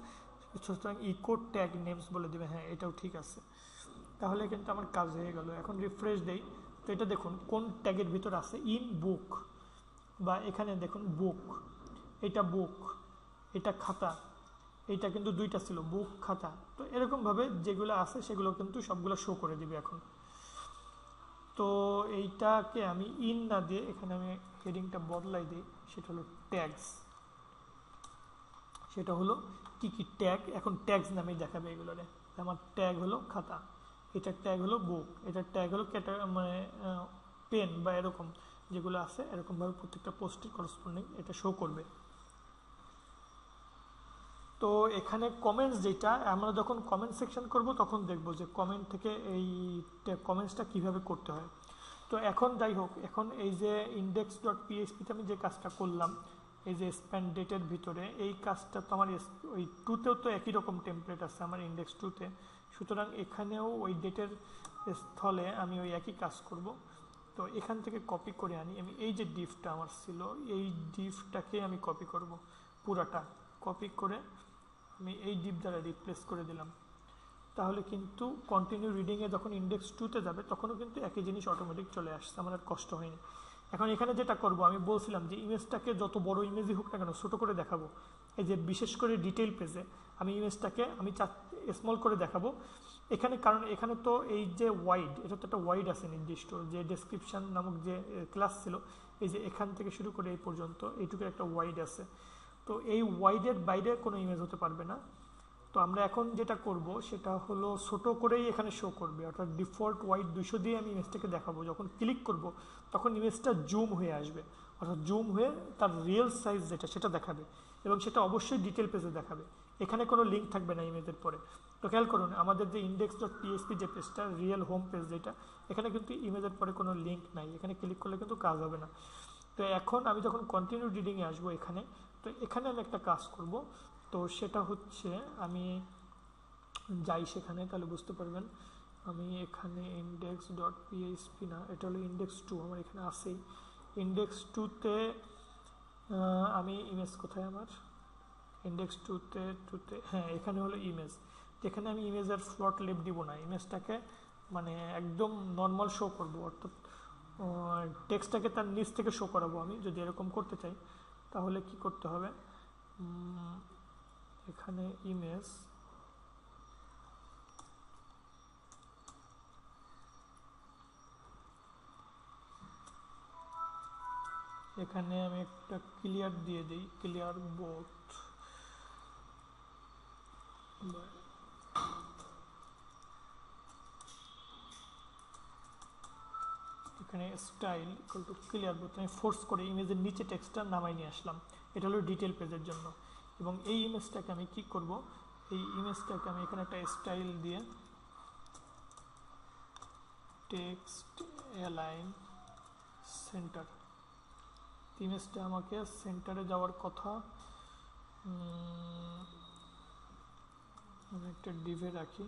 সুতরাং ইকো ট্যাগ নেমস বলে দেবে, হ্যাঁ এটাও ঠিক আছে। তাহলে কিন্তু আমার কাজ হয়ে গেল। এখন রিফ্রেশ দেই, তো এটা দেখুন কোন ট্যাগের ভিতর আছে, ইন বুক, বা এখানে দেখুন বুক, এটা বুক, এটা খাতা, এইটা কিন্তু দুইটা ছিল, বুক খাতা। তো এরকমভাবে যেগুলো আছে সেগুলো কিন্তু সবগুলো শো করে দিবে এখন। তো এইটাকে আমি ইন না দিয়ে এখানে আমি হেডিংটা বদলাই দিই, সেটা হলো ট্যাগস। সেটা হলো কি কি ট্যাগ, এখন ট্যাগস নামেই দেখাবে এগুলোরে। আমার ট্যাগ হলো খাতা, এটার ট্যাগ হলো বুক, এটার ট্যাগ হলো মানে পেন বা এরকম যেগুলো আছে, এরকমভাবে প্রত্যেকটা পোস্টের করসপন্ডিং এটা শো করবে। তো এখানে কমেন্টস, যেটা আমরা যখন কমেন্ট সেকশন করব তখন দেখব যে কমেন্ট থেকে এই কমেন্টসটা কিভাবে করতে হয়। তো এখন যাই হোক, এখন এই যে ইন্ডেক্স ডট পিএইচপিতে আমি যে কাজটা করলাম, এই যে স্প্যান ডেটের ভিতরে, এই কাজটা তো আমার ওই টুতেও তো একই রকম টেমপ্লেট আছে আমার ইন্ডেক্স টুতে। সুতরাং এখানেও ওই ডেটের স্থলে আমি ওই একই কাজ করব। তো এখান থেকে কপি করে আনি আমি, এই যে ডিফটা আমার ছিল, এই ডিফটাকে আমি কপি করব, পুরাটা কপি করে আমি এই ডিপ দ্বারা রিপ্লেস করে দিলাম। তাহলে কিন্তু কন্টিনিউ রিডিংয়ে যখন ইন্ডেক্স টুতে যাবে তখনও কিন্তু একই জিনিস অটোমেটিক চলে আসছে, আমার আর কষ্ট হয়নি। এখন এখানে যেটা করব, আমি বলছিলাম যে ইমেজটাকে যত বড় ইমেজই হোক না কেন ছোটো করে দেখাবো। এই যে বিশেষ করে ডিটেইল পেজে আমি ইমেজটাকে আমি স্মল করে দেখাবো এখানে, কারণ এখানে তো এই যে ওয়াইড, এটা তো একটা ওয়াইড আছে নির্দিষ্ট, যে ডেসক্রিপশন নামক যে ক্লাস ছিল, এই যে এখান থেকে শুরু করে এই পর্যন্ত এইটুকু একটা ওয়াইড আছে। তো এই ওয়াইডের বাইরে কোনো ইমেজ হতে পারবে না। তো আমরা এখন যেটা করব সেটা হলো ছোটো করেই এখানে শো করবে, অর্থাৎ ডিফল্ট ওয়াইড 200 দিয়ে আমি ইমেজটাকে দেখাবো। যখন ক্লিক করব তখন ইমেজটা জুম হয়ে আসবে, অর্থাৎ জুম হয়ে তার রিয়েল সাইজ যেটা সেটা দেখাবে, এবং সেটা অবশ্যই ডিটেল পেজে দেখাবে। এখানে কোনো লিঙ্ক থাকবে না ইমেজের পরে। তো খেয়াল করুন আমাদের যে ইন্ডেক্স ডট পিএইচপি যে পেজটা, রিয়েল হোম পেজ যেটা, এখানে কিন্তু ইমেজের পরে কোনো লিঙ্ক নাই, এখানে ক্লিক করলে কিন্তু কাজ হবে না। তো এখন আমি যখন কন্টিনিউ রিডিংয়ে আসবো এখানে, তো এখানে আমি একটা কাজ করব। তো সেটা হচ্ছে আমি যাই সেখানে, তাহলে বুঝতে পারবেন। আমি এখানে ইন্ডেক্স ডট পিএইচপি না, এটা হলো ইন্ডেক্স টু, আমার এখানে আছেই। ইন্ডেক্স টুতে আমি ইমেজ কোথায় আমার, ইন্ডেক্স টুতে হ্যাঁ এখানে হলো ইমেজ। যেখানে আমি ইমেজের ফ্লট লেফট দিব না, ইমেজটাকে মানে একদম নর্মাল শো করব, অর্থাৎ টেক্সটটাকে তার নিচ থেকে শো করাবো। আমি যদি এরকম করতে চাই তাহলে কি করতে হবে, এখানে ইমেজ, এখানে আমি একটা ক্লিয়ার দিয়ে দিই, ক্লিয়ার বোথ, এখানে style equal to clear both, আমি ফোর্স করে ইমেজের নিচে টেক্সটটা নামাই নিয়ে আসলাম। এটা হলো ডিটেল পেজের জন্য। এবং এই ইমেজটাকে আমি কি করব, এই ইমেজটাকে আমি এখানে একটা স্টাইল দিয়ে টেক্সট অ্যালাইন সেন্টার, ইমেজটা আমাকে সেন্টারে যাওয়ার কথা, আমি একটা ডিভে রাখি,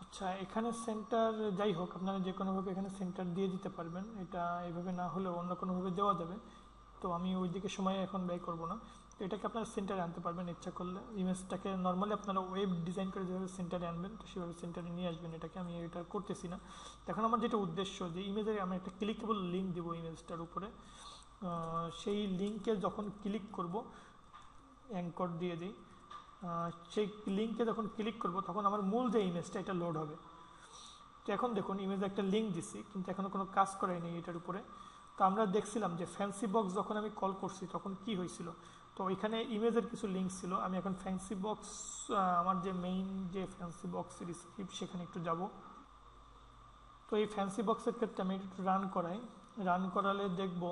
আচ্ছা এখানে সেন্টার যাই হোক, আপনারা যে কোনোভাবে এখানে সেন্টার দিয়ে দিতে পারবেন, এটা এইভাবে না হলেও অন্য কোনোভাবে দেওয়া যাবে। তো আমি ওই দিকে সময় এখন ব্যয় করব না। তো এটাকে আপনারা সেন্টারে আনতে পারবেন ইচ্ছা করলে, ইমেজটাকে নর্মালি আপনারা ওয়েব ডিজাইন করে যেভাবে সেন্টারে আনবেন তো সেভাবে সেন্টারে নিয়ে আসবেন এটাকে, আমি এটা করতেছি না। এখন আমার যেটা উদ্দেশ্য, যে ইমেজে আমি একটা ক্লিকেবল লিঙ্ক দেবো ইমেজটার উপরে, সেই লিঙ্কে যখন ক্লিক করব, অ্যাঙ্কর দিয়ে দিই, সেই লিঙ্কে যখন ক্লিক করব তখন আমার মূল যে ইমেজটা এটা লোড হবে। তো এখন দেখুন ইমেজে একটা লিঙ্ক দিছি কিন্তু এখনও কোনো কাজ করাই নেই এটার উপরে। তো আমরা দেখছিলাম যে ফ্যান্সি বক্স যখন আমি কল করছি তখন কি হয়েছিল, তো ওইখানে ইমেজের কিছু লিঙ্ক ছিল। আমি এখন ফ্যান্সি বক্স, আমার যে মেইন যে ফ্যান্সি বক্সের স্ক্রিপ্ট সেখানে একটু যাব। তো এই ফ্যান্সি বক্সের ক্ষেত্রে আমি একটু রান করাই, রান করালে দেখব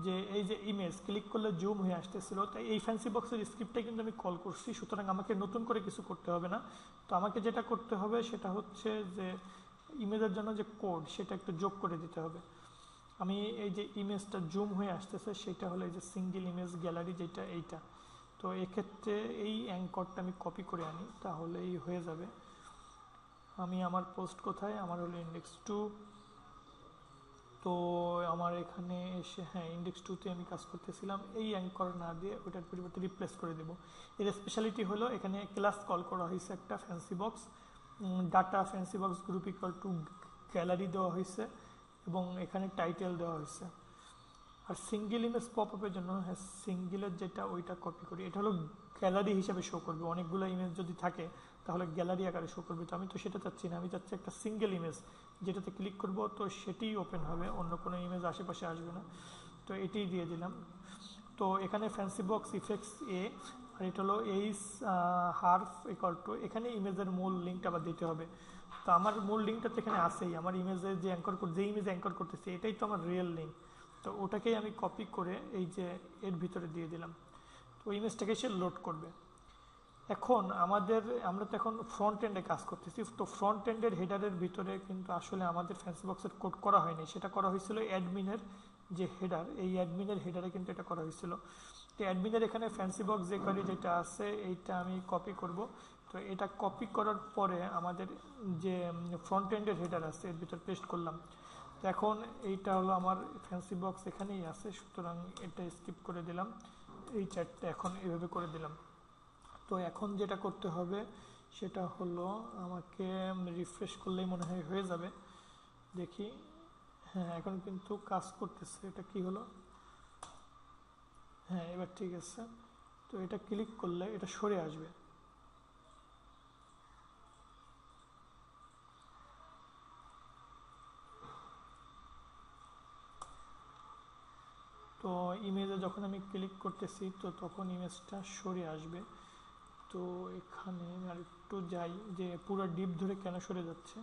যে এই যে ইমেজ ক্লিক করলে জুম হয়ে আসতেছিল, তাই এই ফ্যান্সি বক্সের স্ক্রিপ্টটাই কিন্তু আমি কল করছি, সুতরাং আমাকে নতুন করে কিছু করতে হবে না। তো আমাকে যেটা করতে হবে সেটা হচ্ছে যে ইমেজের জন্য যে কোড সেটা একটু যোগ করে দিতে হবে। আমি এই যে ইমেজটা জুম হয়ে আসতেছে সেটা হলো এই যে সিঙ্গেল ইমেজ গ্যালারি যেটা এইটা। তো এক্ষেত্রে এই অ্যাঙ্করটা আমি কপি করে আনি, তাহলেই হয়ে যাবে। আমি আমার পোস্ট কোথায়, আমার হলো index2। তো আমার এখানে এসে হ্যাঁ index2-তে আমি কাজ করতেছিলাম, এই অ্যাঙ্কর না দিয়ে ওটার পরিবর্তে রিপ্লেস করে দেব। এর স্পেশালিটি হলো এখানে ক্লাস কল করা হয়েছে একটা fancy box, data fancy box group equal to gallery দেওয়া হয়েছে এবং এখানে টাইটেল দেওয়া হয়েছে। আর সিঙ্গেল ইমেজ পপ আপের জন্য হ্যাঁ সিঙ্গেলের যেটা ওইটা কপি করি, এটা হলো গ্যালারি হিসাবে শো করবে। অনেকগুলো ইমেজ যদি থাকে তাহলে গ্যালারি আকারে শো করবে, তো আমি তো সেটা চাচ্ছি না। আমি চাচ্ছি একটা সিঙ্গেল ইমেজ যেটাতে ক্লিক করব তো সেটিই ওপেন হবে, অন্য কোনো ইমেজ আশেপাশে আসবে না। তো এটাই দিয়ে দিলাম। তো এখানে ফ্যান্সি বক্স ইফেক্টস এ, আর এটা হলো এইস হার্ফ ইকুয়াল টু, এখানে ইমেজের মূল লিঙ্কটা আবার দিতে হবে। তো আমার মূল লিঙ্কটা তো এখানে আসেই, আমার ইমেজের যে অ্যাঙ্কর যে ইমেজ অ্যাঙ্কর করতেছি এটাই তো আমার রিয়েল লিঙ্ক। তো ওটাকেই আমি কপি করে এই যে এর ভিতরে দিয়ে দিলাম, তো ইমেজটাকে সে লোড করবে। এখন আমরা তো এখন ফ্রন্ট এন্ডে কাজ করতেছি, তো ফ্রন্ট এন্ডের হেডারের ভিতরে কিন্তু আসলে আমাদের ফ্যান্সি বক্সের কোড করা হয়নি, সেটা করা হয়েছিল অ্যাডমিনের যে হেডার, এই অ্যাডমিনের হেডারে কিন্তু এটা করা হয়েছিল। তো অ্যাডমিনের এখানে ফ্যান্সি বক্স যে কোয়ারি যেটা আছে এইটা আমি কপি করব। তো এটা কপি করার পরে আমাদের যে ফ্রন্ট এন্ডের হেডার আছে এর ভিতর পেস্ট করলাম। তো এখন এইটা হলো আমার ফ্যান্সি বক্স এখানেই আছে, সুতরাং এটা স্কিপ করে দিলাম, এই চ্যাটটা এখন এভাবে করে দিলাম। তো এখন যেটা করতে হবে সেটা হলো আমাকে রিফ্রেশ করলেই মনে হয় হয়ে যাবে, দেখি। হ্যাঁ এখন কিন্তু কাজ করতেছে, এটা কি হলো, হ্যাঁ এবার ঠিক আছে। তো এটা ক্লিক করলে এটা সরে আসবে। তো ইমেজে যখন আমি ক্লিক করতেছি তো তখন ইমেজটা সরে আসবে। তো এখানে আর একটু যাই যে পুরো ডিপ ধরে কেন সরে যাচ্ছে।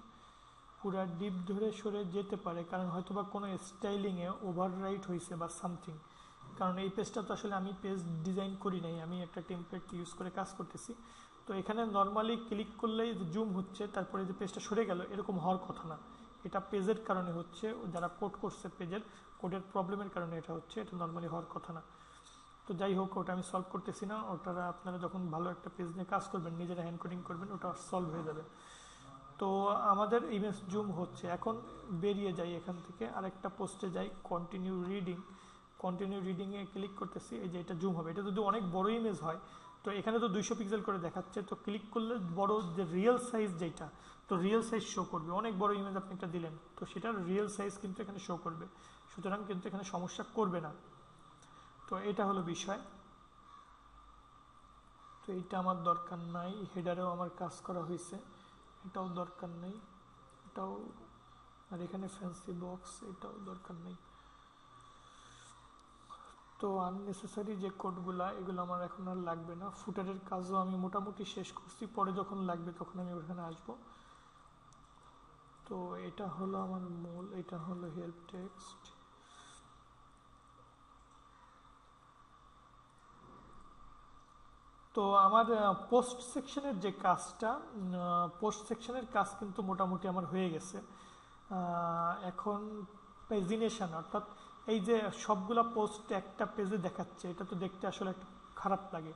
পুরা ডিপ ধরে সরে যেতে পারে কারণ হয়তো বা কোনো স্টাইলিংয়ে ওভাররাইট হয়েছে বা সামথিং। কারণ এই পেজটা তো আসলে আমি পেজ ডিজাইন করি নাই, আমি একটা টেমপ্লেট ইউজ করে কাজ করতেছি। তো এখানে নর্মালি ক্লিক করলেই জুম হচ্ছে তারপরে যে পেজটা সরে গেল এরকম হওয়ার কথা না, এটা পেজের কারণে হচ্ছে, যারা কোড করছে পেজের কোডের প্রবলেমের কারণে এটা হচ্ছে, এটা নর্মালি হওয়ার কথা না। তো যাই হোক ওটা আমি সলভ করতেছি না, ওটা আপনারা যখন ভালো একটা পেজ নিয়ে কাজ করবেন নিজেরা হ্যান্ড কোডিং করবেন ওটা সলভ হয়ে যাবে। তো আমাদের ইমেজ জুম হচ্ছে, এখন বেরিয়ে যাই এখান থেকে আরেকটা পোস্টে যাই, কন্টিনিউ রিডিংয়ে ক্লিক করতেছি, এই যে এটা জুম হবে। এটা যদি অনেক বড় ইমেজ হয় তো এখানে তো 200 পিক্সেল করে দেখাচ্ছে, তো ক্লিক করলে বড় যে রিয়েল সাইজ যেটা, তো রিয়েল সাইজ শো করবে। অনেক বড় ইমেজ আপনি একটা দিলেন তো সেটার রিয়েল সাইজ কিন্তু এখানে শো করবে, সুতরাং কিন্তু এখানে সমস্যা করবে না। তো এটা হলো বিষয়। তো এইটা আমার দরকার নাই, হেডারেও আমার কাজ করা হয়েছে, এটাও দরকার নেই, এটাও, আর এখানে ফ্যান্সি বক্স এটাও দরকার নেই। তো আননেসেসারি যে কোডগুলা এগুলো আমার এখন আর লাগবে না। ফুটারের কাজও আমি মোটামুটি শেষ করছি, পরে যখন লাগবে তখন আমি ওখানে আসব। তো এটা হলো আমার মূল, এটা হলো হেল্প টেক্সট। তো আমার পোস্ট সেকশনের যে কাজটা, পোস্ট সেকশনের কাজ কিন্তু মোটামুটি আমার হয়ে গেছে। এখন পেজিনেশন, অর্থাৎ এই যে সবগুলা পোস্ট একটা পেজে দেখাচ্ছে এটা তো দেখতে আসলে একটু খারাপ লাগে।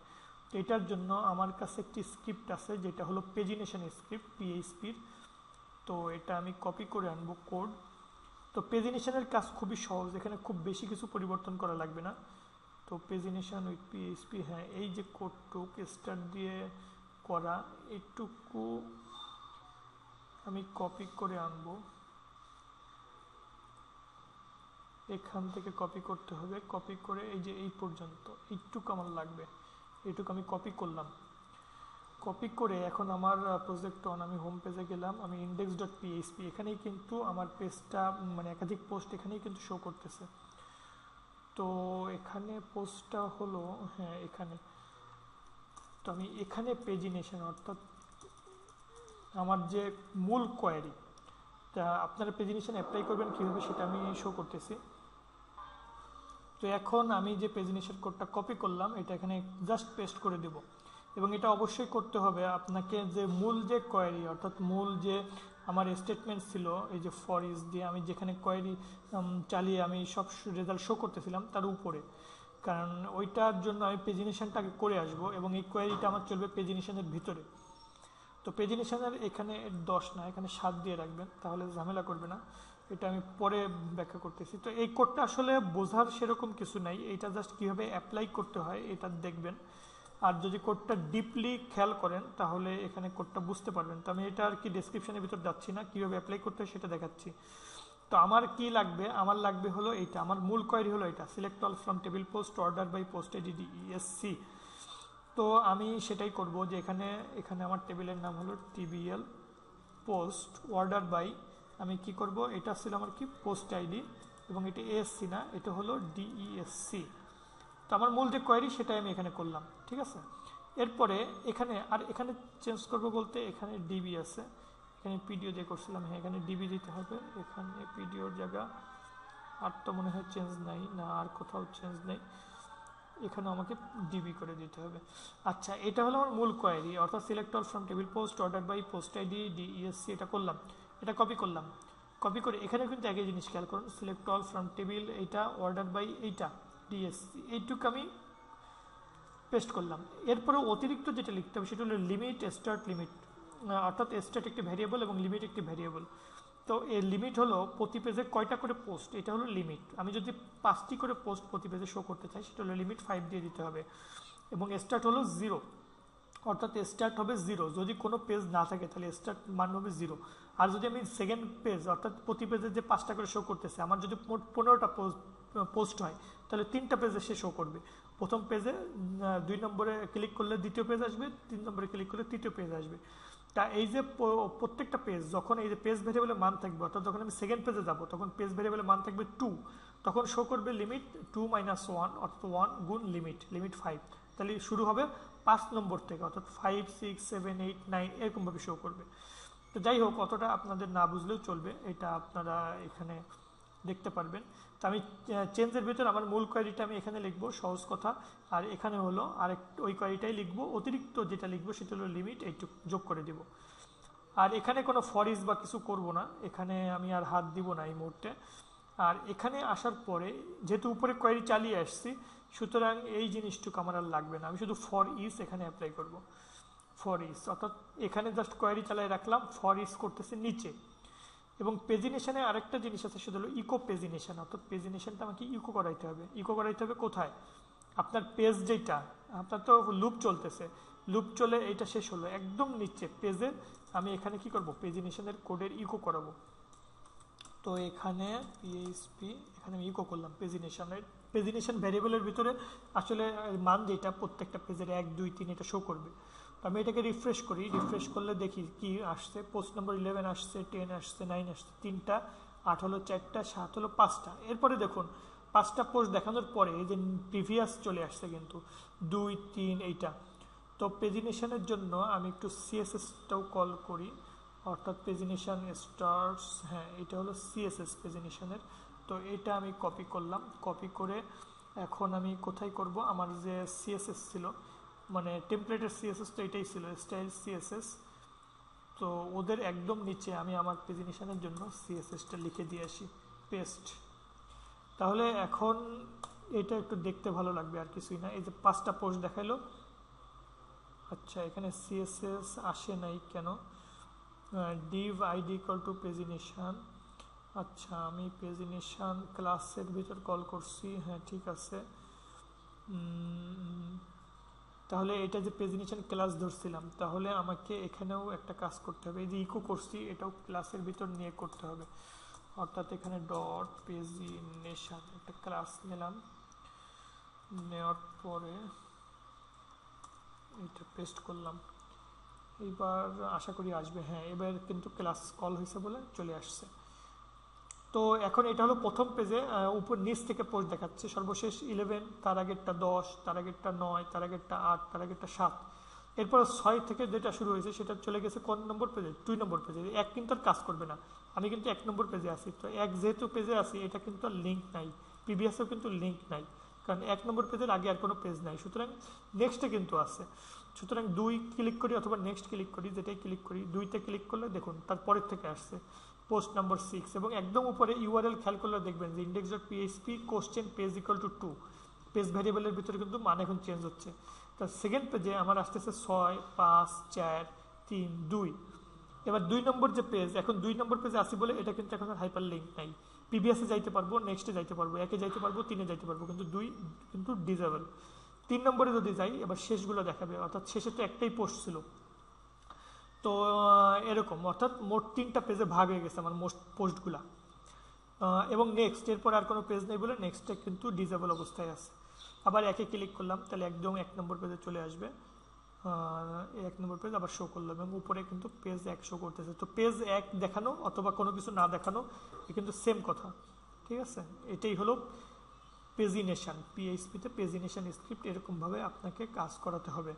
তো এটার জন্য আমার কাছে একটি স্ক্রিপ্ট আছে যেটা হলো পেজিনেশন স্ক্রিপ্ট পিএইচপির। তো এটা আমি কপি করে আনবো কোড। তো পেজিনেশনের কাজ খুবই সহজ, এখানে খুব বেশি কিছু পরিবর্তন করা লাগবে না। তো পেজিনেশন উইথ পিএইচপি, হ্যাঁ এই যে কোডটুক স্টার্ট দিয়ে করা এইটুকু আমি কপি করে আনবো, এখান থেকে কপি করতে হবে, কপি করে এই যে এই পর্যন্ত এইটুকু আমার লাগবে, এইটুকু আমি কপি করলাম। কপি করে এখন আমার প্রজেক্ট অন, আমি হোম পেজে গেলাম, আমি index.php, এখানেই কিন্তু আমার পেজটা মানে একাধিক পোস্ট এখানেই কিন্তু শো করতেছে। তো এখানে পোস্টটা হলো হ্যাঁ এখানে, তো আমি এখানে পেজিনেশন অর্থাৎ আমার যে মূল কোয়ারি, তা আপনারা পেজিনেশন অ্যাপ্লাই করবেন কীভাবে সেটা আমি শো করতেছি। তো এখন আমি যে পেজিনেশন কোডটা কপি করলাম এটা এখানে জাস্ট পেস্ট করে দেব। এবং এটা অবশ্যই করতে হবে আপনাকে, যে মূল যে কোয়েরি অর্থাৎ মূল যে আমার স্টেটমেন্ট ছিল এই যে ফর ইজ দিয়ে আমি যেখানে কোয়েরি চালিয়ে আমি সব রেজাল্ট শো করতেছিলাম তার উপরে, কারণ ওইটার জন্য আমি পেজিনেশনটাকে করে আসব এবং এই কোয়েরিটা আমার চলবে পেজিনেশনের ভিতরে। তো পেজিনেশনের এখানে 10 না, এখানে 7 দিয়ে রাখবেন, তাহলে ঝামেলা করবে না। এটা আমি পরে ব্যাখ্যা করতেছি। তো এই কোডটা আসলে বোঝার সেরকম কিছু নাই, এটা জাস্ট কীভাবে অ্যাপ্লাই করতে হয় এটা দেখবেন। আর যদি কোডটা ডিপলি খেয়াল করেন তাহলে এখানে কোডটা বুঝতে পারবেন। তো আমি এটা আর কি ডেসক্রিপশনের ভিতর যাচ্ছি না, কীভাবে অ্যাপ্লাই করতে হয় সেটা দেখাচ্ছি। তো আমার কি লাগবে, আমার লাগবে হলো এইটা, আমার মূল কোয়েরি হলো এটা, select all from table post order by post ID DESC. তো আমি সেটাই করব যে এখানে এখানে আমার টেবিলের নাম হলো টিবিএল পোস্ট অর্ডার বাই, আমি কি করব, এটা ছিল আমার কি পোস্ট আইডি এবং এটা এএসসি না, এটা হলো ডিইএসসি। তো আমার মূল যে কোয়েরি সেটাই আমি এখানে করলাম, ঠিক আছে। এরপরে এখানে চেঞ্জ করব বলতে এখানে ডিবি আছে, এখানে পিডিও যে করছিলাম, হ্যাঁ এখানে ডিবি দিতে হবে, এখানে পিডিওর জায়গা আর তো মনে হয় চেঞ্জ নাই না, আর কোথাও চেঞ্জ নেই, এখানে আমাকে ডিবি করে দিতে হবে। আচ্ছা, এটা হলো আমার মূল কোয়েরি, অর্থাৎ select all from table post order by post ID DESC, এটা করলাম, এটা কপি করলাম। কপি করে এখানে কিন্তু একই জিনিস খেয়াল করুন, সিলেক্ট অল ফ্রম টেবিল এইটা অর্ডার বাই এইটা ডিএসসি, এইটুকু আমি পেস্ট করলাম। এরপরে অতিরিক্ত যেটা লিখতে হবে সেটা হলো লিমিট স্টার্ট লিমিট, অর্থাৎ স্টার্ট একটি ভ্যারিয়েবল এবং লিমিট একটি ভ্যারিয়েবল। তো এর লিমিট হলো প্রতি পেজে কয়টা করে পোস্ট, এটা হলো লিমিট। আমি যদি 5টি করে পোস্ট প্রতি পেজে শো করতে চাই সেটা হলো লিমিট 5 দিয়ে দিতে হবে। এবং স্টার্ট হলো 0, অর্থাৎ স্টার্ট হবে 0, যদি কোনো পেজ না থাকে তাহলে স্টার্ট মান হবে 0। আর যদি আমি সেকেন্ড পেজ অর্থাৎ প্রতি পেজে যে 5টা করে শো করতেছে, আমার যদি মোট 15টা পোস্ট হয় তাহলে 3টা পেজে সে শো করবে। প্রথম পেজে 2 নম্বরে ক্লিক করলে দ্বিতীয় পেজ আসবে, 3 নম্বরে ক্লিক করলে তৃতীয় পেজ আসবে। তা এই যে প্রত্যেকটা পেজ যখন এই যে পেজ ভেরিয়েবলের মান থাকবে, অর্থাৎ যখন আমি সেকেন্ড পেজে যাব তখন পেজ ভেরিয়েবলের মান থাকবে 2, তখন শো করবে লিমিট 2 - 1, অর্থাৎ 1 গুণ লিমিট 5, তাহলে শুরু হবে 5 নম্বর থেকে, অর্থাৎ 5, 6, 7, 8, 9 এরকমভাবে শো করবে। তো যাই হোক, অতটা আপনাদের না বুঝলেও চলবে, এটা আপনারা এখানে দেখতে পারবেন। তো আমি চেঞ্জের ভিতর আমার মূল কোয়েরিটা আমি এখানে লিখবো, সহজ কথা। আর এখানে হলো ওই কোয়েরিটাই লিখবো, অতিরিক্ত যেটা লিখবো সেটা হলো লিমিট, এইটুকু যোগ করে দিব। আর এখানে কোনো ফর ইজ বা কিছু করব না, এখানে আমি আর হাত দিব না এই মুহূর্তে। আর এখানে আসার পরে যেহেতু উপরে কোয়েরি চালিয়ে আসছি, সুতরাং এই জিনিসটুকু আমার আর লাগবে না, আমি শুধু ফর ইজ এখানে অ্যাপ্লাই করব। ফর ইজ অর্থাৎ এখানে জাস্ট কোয়েরি চালিয়ে রাখলাম, ফর ইজ করতেছে নিচে। এবং পেজিনেশনে আরেকটা জিনিস আছে, সেটা হলো ইকো পেজিনেশন, অর্থাৎ পেজিনেশনটা আমাকে ইকো করাইতে হবে। ইকো করাইতে হবে কোথায়, আপনার পেজ যেটা, আপনার তো লুপ চলতেছে, লুপ চলে এইটা শেষ হলো একদম নিচে পেজে, আমি এখানে কি করব, পেজিনেশনের কোডের ইকো করাবো। তো এখানে পিএইচপি, এখানে আমি ইকো করলাম পেজিনেশন ভ্যারিয়েবলের ভিতরে আসলে মান যেটা প্রত্যেকটা পেজের 1, 2, 3 এটা শো করবে। তো আমি এটাকে রিফ্রেশ করি, রিফ্রেশ করলে দেখি কি আসছে, পোস্ট নম্বর 11 আসছে, 10 আসছে, 9 আসছে, 3টা, 8 হলো 4টা, 7 হলো 5টা। এরপরে দেখুন 5টা পোস্ট দেখানোর পরে এই যে প্রিভিয়াস চলে আসছে কিন্তু 2, 3 এইটা। তো পেজিনেশনের জন্য আমি একটু সিএসএসটাও কল করি, অর্থাৎ পেজিনেশন স্টার্টস, হ্যাঁ এটা হলো সিএসএস পেজিনেশনের। তো এটা আমি কপি করলাম, কপি করে এখন আমি কোথায় করব, আমার যে সিএসএস ছিল মানে টেমপ্লেটের সিএসএস তো এটাই ছিল, স্টাইল সিএসএস। তো ওদের একদম নিচে আমি আমার পেজিনেশনের জন্য সিএসএসটা লিখে দিয়ে আসি, পেস্ট। তাহলে এখন এটা একটু দেখতে ভালো লাগবে, আর কিছুই না। এই যে 5টা পোস্ট দেখাইলো, আচ্ছা এখানে সিএসএস আসে নাই কেন, div id equal to pagination, আচ্ছা আমি পেজিনেশন ক্লাসের ভিতর কল করছি, হ্যাঁ ঠিক আছে। তাহলে এটা যে পেজিনেশন ক্লাস ধরছিলাম, তাহলে আমাকে এখানেও একটা কাজ করতে হবে, এই যে ইকো করছি এটাও ক্লাসের ভিতর নিয়ে করতে হবে, অর্থাৎ এখানে ডট পেজিনেশন একটা ক্লাস নিলাম, নেওয়ার পরে এটা পেস্ট করলাম। এইবার আশা করি আসবে, হ্যাঁ এবার কিন্তু ক্লাস কল হয়েছে বলে চলে আসছে। তো এখন এটা হলো প্রথম পেজে, উপর নিচ থেকে পোস্ট দেখাচ্ছে, সর্বশেষ 11, তার আগেরটা 10, তার আগেরটা 9, তার আগেরটা 8, তার আগেরটা 7। এরপর 6 থেকে যেটা শুরু হয়েছে সেটা চলে গেছে কোন নম্বর পেজে, 2 নম্বর পেজে। 1 কিন্তু আর কাজ করবে না, আমি কিন্তু 1 নম্বর পেজে আছি। তো 1 যেহেতু পেজে আছি, এটা কিন্তু আর লিঙ্ক নাই, পিবিএসেও কিন্তু লিঙ্ক নাই, কারণ 1 নম্বর পেজের আগে আর কোনো পেজ নাই, সুতরাং নেক্সটে কিন্তু আছে। সুতরাং 2 ক্লিক করি অথবা নেক্সট ক্লিক করি, যেটাই ক্লিক করি, 2তে ক্লিক করলে দেখুন তারপরের থেকে আসছে পোস্ট নাম্বার 6, এবং একদম উপরে ইউআরএল খেয়াল করলে দেখবেন যে index.php question page equal to 2, page ভ্যারিয়েবলের ভিতরে কিন্তু মান এখন চেঞ্জ হচ্ছে। তার সেকেন্ড পেজে আমার আসতেছে 6, 5, 4, 3, 2। এবার 2 নম্বর যে পেজ, এখন 2 নম্বর পেজে আসি বলে এটা কিন্তু এখন হাইপার লিঙ্ক নাই। পিবিএসে যাইতে পারবো, নেক্সটে যাইতে পারবো, 1-এ যাইতে পারবো, 3-এ যাইতে পারবো, কিন্তু 2 কিন্তু ডিজেবল। 3 নম্বরে যদি যাই, এবার শেষগুলো দেখাবে, অর্থাৎ শেষে তো একটাই পোস্ট ছিল, তো এরকম, অর্থাৎ মোট 3টা পেজে ভাগ হয়ে গেছে আমার মোস্ট পোস্টগুলা। এবং নেক্সট, এরপর আর কোনো পেজ নেই বলে নেক্সটটা কিন্তু ডিজেবল অবস্থায় আছে। আবার 1-এ ক্লিক করলাম, তাহলে একদম 1 নম্বর পেজে চলে আসবে, 1 নম্বর পেজ আবার শো করলাম, এবং উপরে কিন্তু পেজ 1 শো করতেছে। তো পেজ 1 দেখানো অথবা কোনো কিছু না দেখানো কিন্তু সেম কথা, ঠিক আছে? এটাই হলো পেজিনেশন, পিএইচপিতে পেজিনেশন স্ক্রিপ্ট, এরকমভাবে আপনাকে কাজ করাতে হবে।